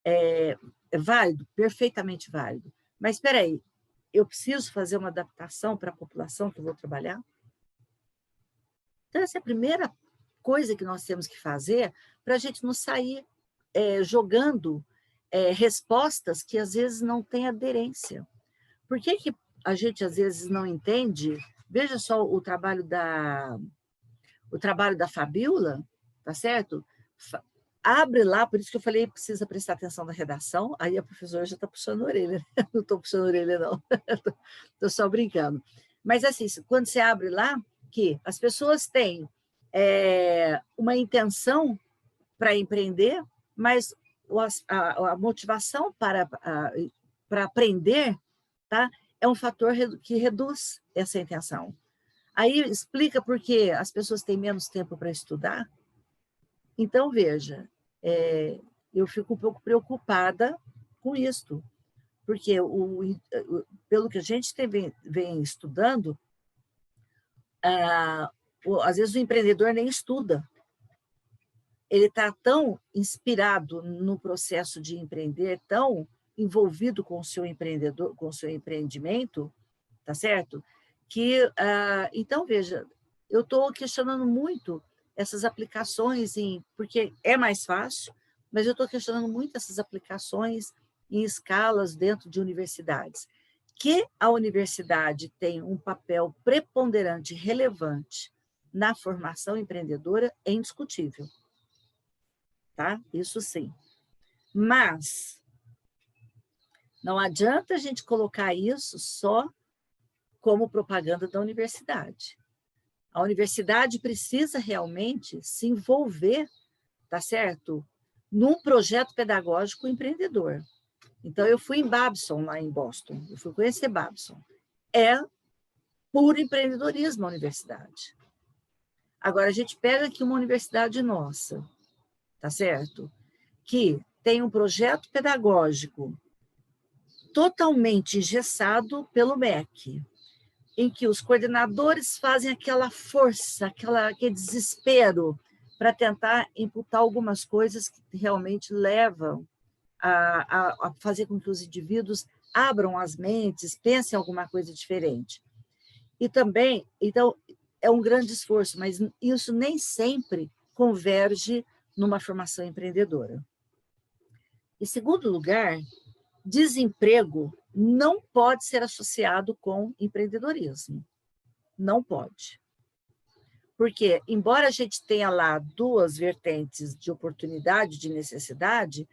É válido, perfeitamente válido. Mas, espera aí, eu preciso fazer uma adaptação para a população que eu vou trabalhar? Então, essa é a primeira coisa que nós temos que fazer para a gente não sair jogando respostas que, às vezes, não têm aderência. Por que a gente, às vezes, não entende? Veja só o trabalho da Fabíola, tá certo? Abre lá, por isso que eu falei, precisa prestar atenção na redação, aí a professora já está puxando a orelha, não estou puxando a orelha, não, estou só brincando. Mas, assim, quando você abre lá, que as pessoas têm uma intenção para empreender, mas a motivação para aprender, tá, é um fator que reduz essa intenção. Aí explica por que as pessoas têm menos tempo para estudar. Então, veja, eu fico um pouco preocupada com isto, porque, pelo que a gente vem estudando, às vezes o empreendedor nem estuda. Ele está tão inspirado no processo de empreender, tão envolvido com o seu empreendimento, tá certo? Que, então, veja, eu estou questionando muito essas aplicações, porque é mais fácil, mas eu estou questionando muito essas aplicações em escalas dentro de universidades. Que a universidade tem um papel preponderante, relevante na formação empreendedora, é indiscutível. Tá? Isso sim. Mas não adianta a gente colocar isso só como propaganda da universidade. A universidade precisa realmente se envolver, tá certo? Num projeto pedagógico empreendedor. Então, eu fui em Babson, lá em Boston. Eu fui conhecer Babson. É puro empreendedorismo a universidade. Agora, a gente pega aqui uma universidade nossa, tá certo? Que tem um projeto pedagógico totalmente engessado pelo MEC, em que os coordenadores fazem aquela força, aquele desespero para tentar imputar algumas coisas que realmente levam a fazer com que os indivíduos abram as mentes, pensem em alguma coisa diferente. E também, então, é um grande esforço, mas isso nem sempre converge numa formação empreendedora. Em segundo lugar, desemprego não pode ser associado com empreendedorismo. Não pode. Porque, embora a gente tenha lá duas vertentes de oportunidade, de necessidade,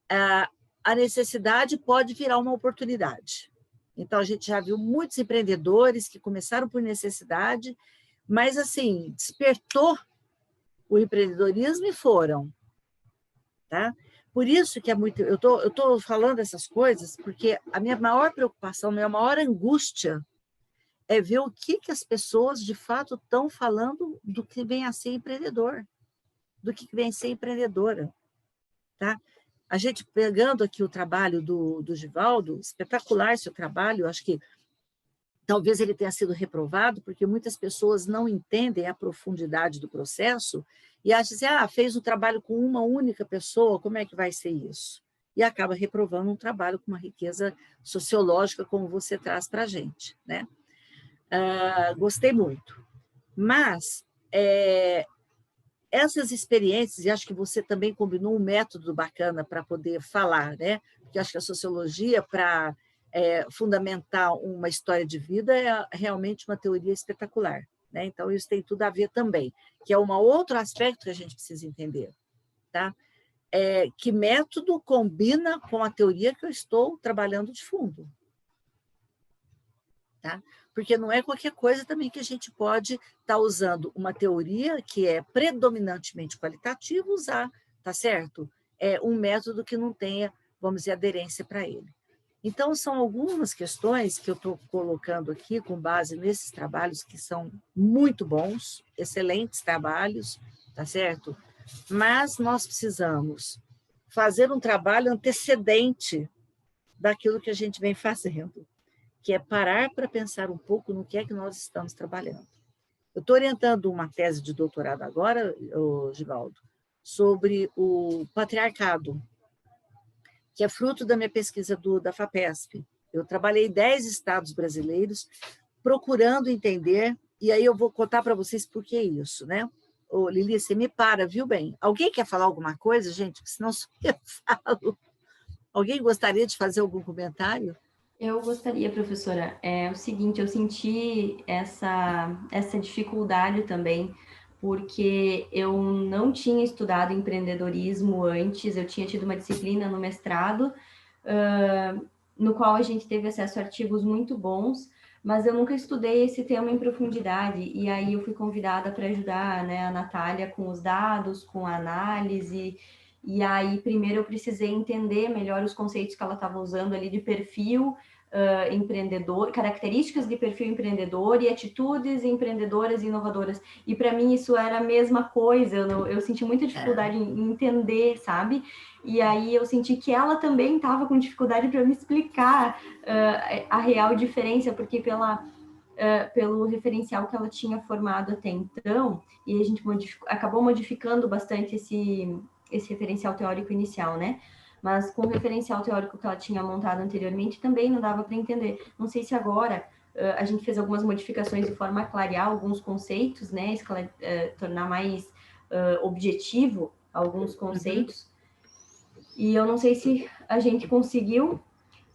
a necessidade pode virar uma oportunidade. Então, a gente já viu muitos empreendedores que começaram por necessidade, mas, assim, despertou o empreendedorismo e foram. Tá? Por isso que é muito... Eu tô falando essas coisas porque a minha maior preocupação, a minha maior angústia é ver o que as pessoas, de fato, estão falando do que vem a ser empreendedor, do que vem a ser empreendedora. Tá? A gente pegando aqui o trabalho do Givaldo, espetacular seu trabalho, acho que talvez ele tenha sido reprovado, porque muitas pessoas não entendem a profundidade do processo e acham assim, fez um trabalho com uma única pessoa, como é que vai ser isso? E acaba reprovando um trabalho com uma riqueza sociológica, como você traz para a gente. Né? Gostei muito. Mas essas experiências, e acho que você também combinou um método bacana para poder falar, né? Porque acho que a sociologia, para fundamentar uma história de vida, é realmente uma teoria espetacular. Né? Então, isso tem tudo a ver também, que é um outro aspecto que a gente precisa entender. Tá? Que método combina com a teoria que eu estou trabalhando de fundo. Tá? Porque não é qualquer coisa também que a gente pode estar usando uma teoria que é predominantemente qualitativa, usar, tá certo? Um método que não tenha, vamos dizer, aderência para ele. Então, são algumas questões que eu estou colocando aqui com base nesses trabalhos que são muito bons, excelentes trabalhos, tá certo? Mas nós precisamos fazer um trabalho antecedente daquilo que a gente vem fazendo, que é parar para pensar um pouco no que é que nós estamos trabalhando. Eu estou orientando uma tese de doutorado agora, Givaldo, sobre o patriarcado, que é fruto da minha pesquisa da FAPESP. Eu trabalhei em 10 estados brasileiros procurando entender, e aí eu vou contar para vocês por que isso, né? Ô, Lili, você me para, viu bem? Alguém quer falar alguma coisa, gente? Porque senão só eu falo. Alguém gostaria de fazer algum comentário? Eu gostaria, professora. É o seguinte, eu senti essa dificuldade também, porque eu não tinha estudado empreendedorismo antes, eu tinha tido uma disciplina no mestrado, no qual a gente teve acesso a artigos muito bons, mas eu nunca estudei esse tema em profundidade, e aí eu fui convidada para ajudar, né, a Natália com os dados, com a análise, e aí primeiro eu precisei entender melhor os conceitos que ela estava usando ali de perfil empreendedor, características de perfil empreendedor e atitudes empreendedoras e inovadoras. E para mim isso era a mesma coisa, eu senti muita dificuldade em entender, sabe? E aí eu senti que ela também estava com dificuldade para me explicar a real diferença, porque pelo referencial que ela tinha formado até então, e a gente acabou modificando bastante esse referencial teórico inicial, né? Mas com o referencial teórico que ela tinha montado anteriormente, também não dava para entender. Não sei se agora a gente fez algumas modificações de forma a clarear alguns conceitos, né? Tornar mais objetivo alguns conceitos. E eu não sei se a gente conseguiu,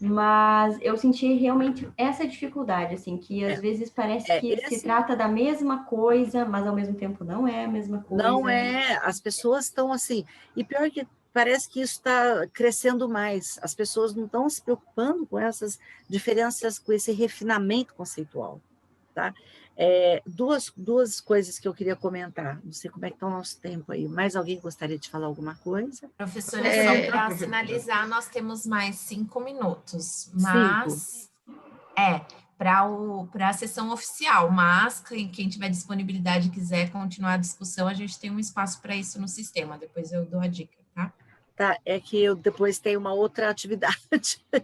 mas eu senti realmente essa dificuldade, assim, que às vezes parece que se trata da mesma coisa, mas ao mesmo tempo não é a mesma coisa. Não é, as pessoas estão assim, e pior que parece que isso está crescendo mais, as pessoas não estão se preocupando com essas diferenças, com esse refinamento conceitual, tá? Duas coisas que eu queria comentar, não sei como é que está o nosso tempo aí, mais alguém gostaria de falar alguma coisa? Professora, só para finalizar, nós temos mais 5 minutos, mas para a sessão oficial, mas quem tiver disponibilidade e quiser continuar a discussão, a gente tem um espaço para isso no sistema, depois eu dou a dica, tá? Tá, é que eu depois tenho uma outra atividade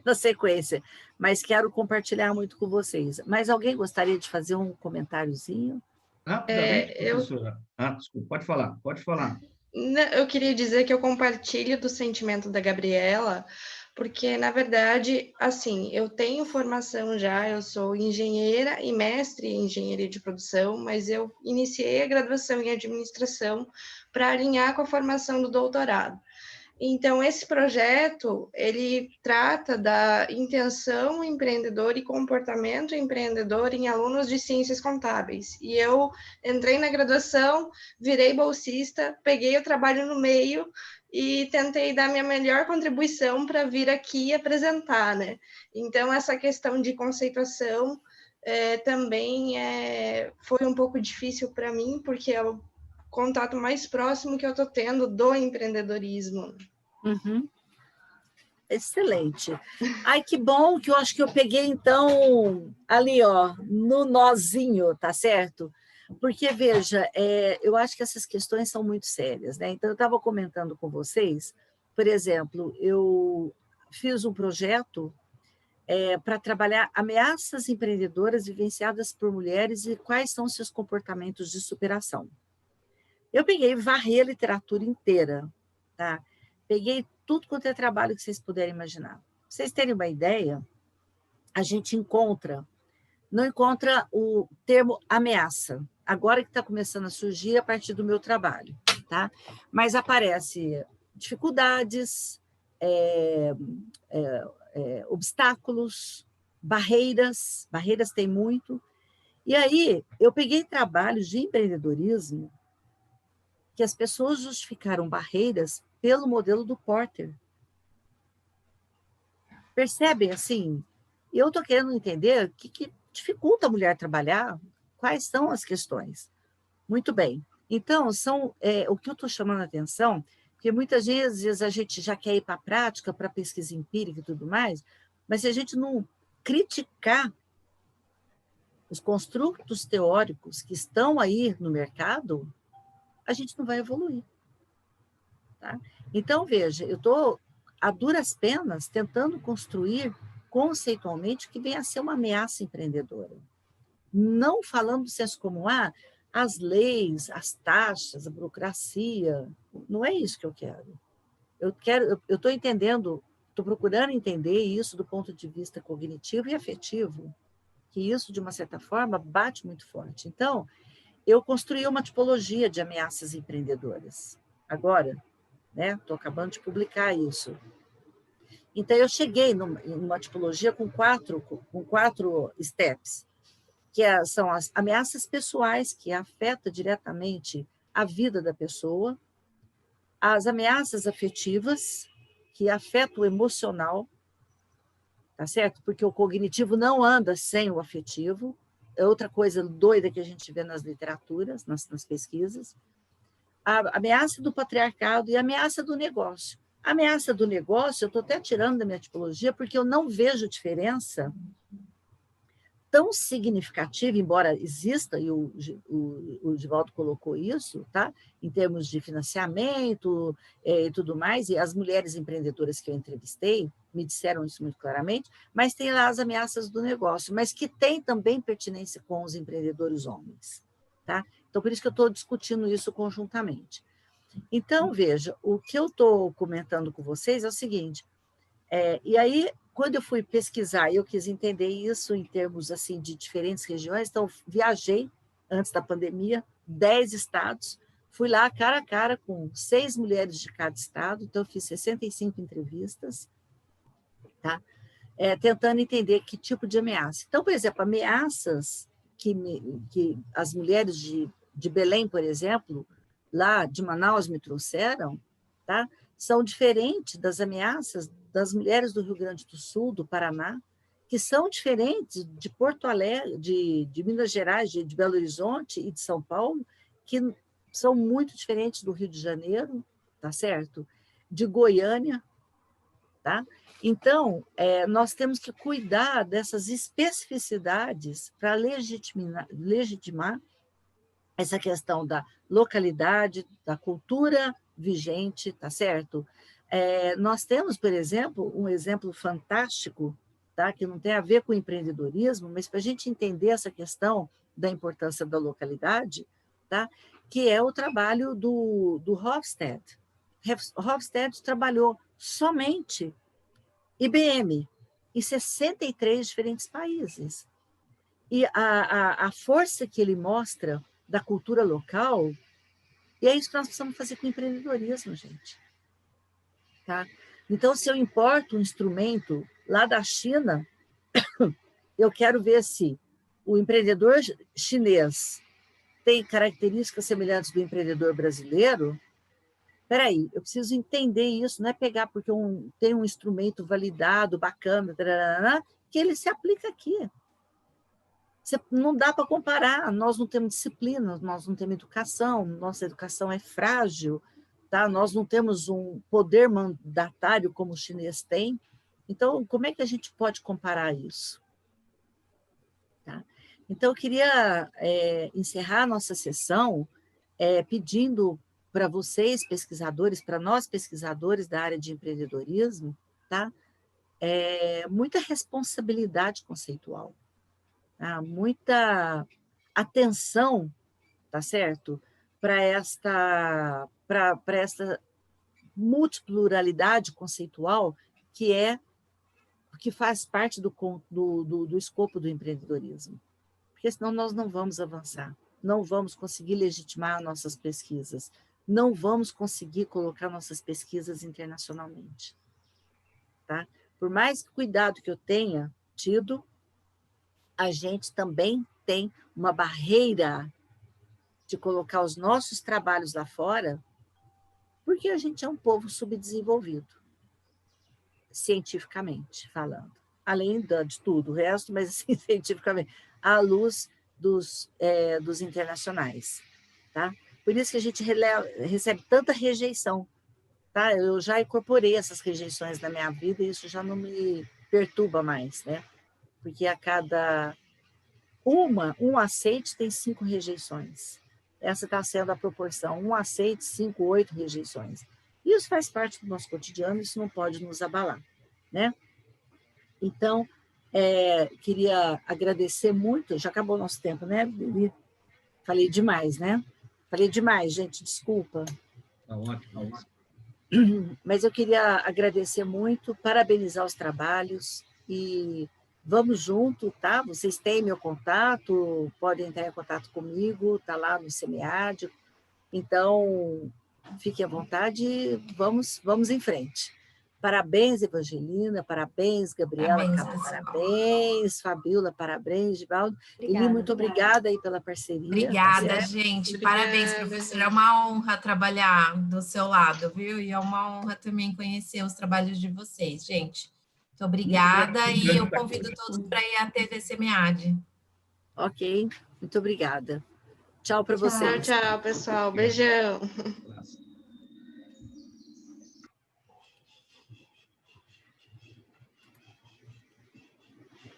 na sequência, mas quero compartilhar muito com vocês. Mas alguém gostaria de fazer um comentáriozinho? Rapidamente, professora. Desculpa, pode falar. Eu queria dizer que eu compartilho do sentimento da Gabriela, porque, na verdade, assim, eu tenho formação já, eu sou engenheira e mestre em engenharia de produção, mas eu iniciei a graduação em administração para alinhar com a formação do doutorado. Então, esse projeto, ele trata da intenção empreendedora e comportamento empreendedor em alunos de ciências contábeis. E eu entrei na graduação, virei bolsista, peguei o trabalho no meio e tentei dar minha melhor contribuição para vir aqui apresentar, né? Então, essa questão de conceituação também foi um pouco difícil para mim, porque é o contato mais próximo que eu estou tendo do empreendedorismo. Uhum. Excelente. Ai, que bom que eu acho que eu peguei, então, ali, ó, no nozinho, tá certo? Porque, veja, eu acho que essas questões são muito sérias, né? Então, eu estava comentando com vocês, por exemplo, eu fiz um projeto para trabalhar ameaças empreendedoras vivenciadas por mulheres e quais são seus comportamentos de superação. Eu peguei, varri a literatura inteira, tá? Peguei tudo quanto é trabalho que vocês puderem imaginar. Pra vocês terem uma ideia, a gente não encontra o termo ameaça, agora que está começando a surgir a partir do meu trabalho, tá? Mas aparece dificuldades, obstáculos, barreiras tem muito. E aí, eu peguei trabalhos de empreendedorismo que as pessoas justificaram barreiras pelo modelo do Porter. Percebem, assim? Eu estou querendo entender o que dificulta a mulher trabalhar, quais são as questões. Muito bem. Então, o que eu estou chamando a atenção, porque muitas vezes a gente já quer ir para a prática, para a pesquisa empírica e tudo mais, mas se a gente não criticar os construtos teóricos que estão aí no mercado, a gente não vai evoluir. Tá? Então, veja, eu estou, a duras penas, tentando construir conceitualmente o que vem a ser uma ameaça empreendedora. Não falando do senso comum, as leis, as taxas, a burocracia, não é isso que eu quero. Eu estou entendendo, estou procurando entender isso do ponto de vista cognitivo e afetivo, que isso, de uma certa forma, bate muito forte. Então, eu construí uma tipologia de ameaças empreendedoras. Agora, estou acabando de publicar isso. Então, eu cheguei numa tipologia com quatro steps, que são as ameaças pessoais, que afetam diretamente a vida da pessoa, as ameaças afetivas, que afetam o emocional, tá certo? Porque o cognitivo não anda sem o afetivo, é outra coisa doida que a gente vê nas literaturas, nas pesquisas. A ameaça do patriarcado e a ameaça do negócio. A ameaça do negócio, eu estou até tirando da minha tipologia, porque eu não vejo diferença tão significativa, embora exista, e o Givaldo colocou isso, tá? Em termos de financiamento e tudo mais, e as mulheres empreendedoras que eu entrevistei me disseram isso muito claramente, mas tem lá as ameaças do negócio, mas que tem também pertinência com os empreendedores homens. Tá? Então, por isso que eu estou discutindo isso conjuntamente. Então, veja, o que eu estou comentando com vocês é o seguinte, e aí, quando eu fui pesquisar, eu quis entender isso em termos assim, de diferentes regiões, então viajei, antes da pandemia, 10 estados, fui lá cara a cara com 6 mulheres de cada estado, então eu fiz 65 entrevistas, tá? Tentando entender que tipo de ameaça. Então, por exemplo, ameaças que as mulheres de Belém, por exemplo, lá de Manaus me trouxeram, tá? São diferentes das ameaças das mulheres do Rio Grande do Sul, do Paraná, que são diferentes de Porto Alegre, de Minas Gerais, de Belo Horizonte e de São Paulo, que são muito diferentes do Rio de Janeiro, tá certo? De Goiânia, tá? Então, nós temos que cuidar dessas especificidades para legitimar essa questão da localidade, da cultura vigente, tá certo? Nós temos, por exemplo, um exemplo fantástico, tá? Que não tem a ver com empreendedorismo, mas para a gente entender essa questão da importância da localidade, tá? Que é o trabalho do Hofstede. Hofstede trabalhou somente IBM em 63 diferentes países. E a força que ele mostra da cultura local, e é isso que nós precisamos fazer com o empreendedorismo, gente. tá? Então, se eu importo um instrumento lá da China, eu quero ver se o empreendedor chinês tem características semelhantes do empreendedor brasileiro. Espera aí, eu preciso entender isso, não é pegar porque tem um instrumento validado, bacana, tarará, que ele se aplica aqui. Não dá para comparar, nós não temos disciplina, nós não temos educação, nossa educação é frágil, tá? Nós não temos um poder mandatário como o chinês tem. Então, como é que a gente pode comparar isso? Tá? Então, eu queria encerrar a nossa sessão pedindo para vocês, pesquisadores, para nós pesquisadores da área de empreendedorismo, tá? Muita responsabilidade conceitual, tá? Muita atenção, tá certo? Para esta multipluralidade conceitual que faz parte do escopo do empreendedorismo. Porque senão nós não vamos avançar, não vamos conseguir legitimar nossas pesquisas, não vamos conseguir colocar nossas pesquisas internacionalmente. Tá? Por mais cuidado que eu tenha tido, a gente também tem uma barreira de colocar os nossos trabalhos lá fora, porque a gente é um povo subdesenvolvido, cientificamente falando. Além de tudo o resto, mas assim, cientificamente, à luz dos internacionais. Tá? Por isso que a gente recebe tanta rejeição. Tá? Eu já incorporei essas rejeições na minha vida e isso já não me perturba mais, né? Porque a cada um aceite tem 5 rejeições. Essa está sendo a proporção, 1 aceite, 5, 8 rejeições. Isso faz parte do nosso cotidiano, isso não pode nos abalar, né? Então, queria agradecer muito, já acabou o nosso tempo, né, Bibi? Falei demais, né? Falei demais, gente, desculpa. Está ótimo. Mas eu queria agradecer muito, parabenizar os trabalhos e vamos junto, tá? Vocês têm meu contato, podem entrar em contato comigo, tá lá no SEMEAD. Então, fiquem à vontade e vamos em frente. Parabéns, Evangelina, parabéns, Gabriela, parabéns, Fabíola, parabéns, Givaldo. Eli, muito obrigada aí pela parceria. Obrigada, gente. Obrigada, Parabéns, professora. É uma honra trabalhar do seu lado, viu? E é uma honra também conhecer os trabalhos de vocês, gente. Muito obrigada e eu convido todos para ir à TV SEMEAD. Ok, muito obrigada. Tchau para vocês. Tchau, pessoal. Beijão.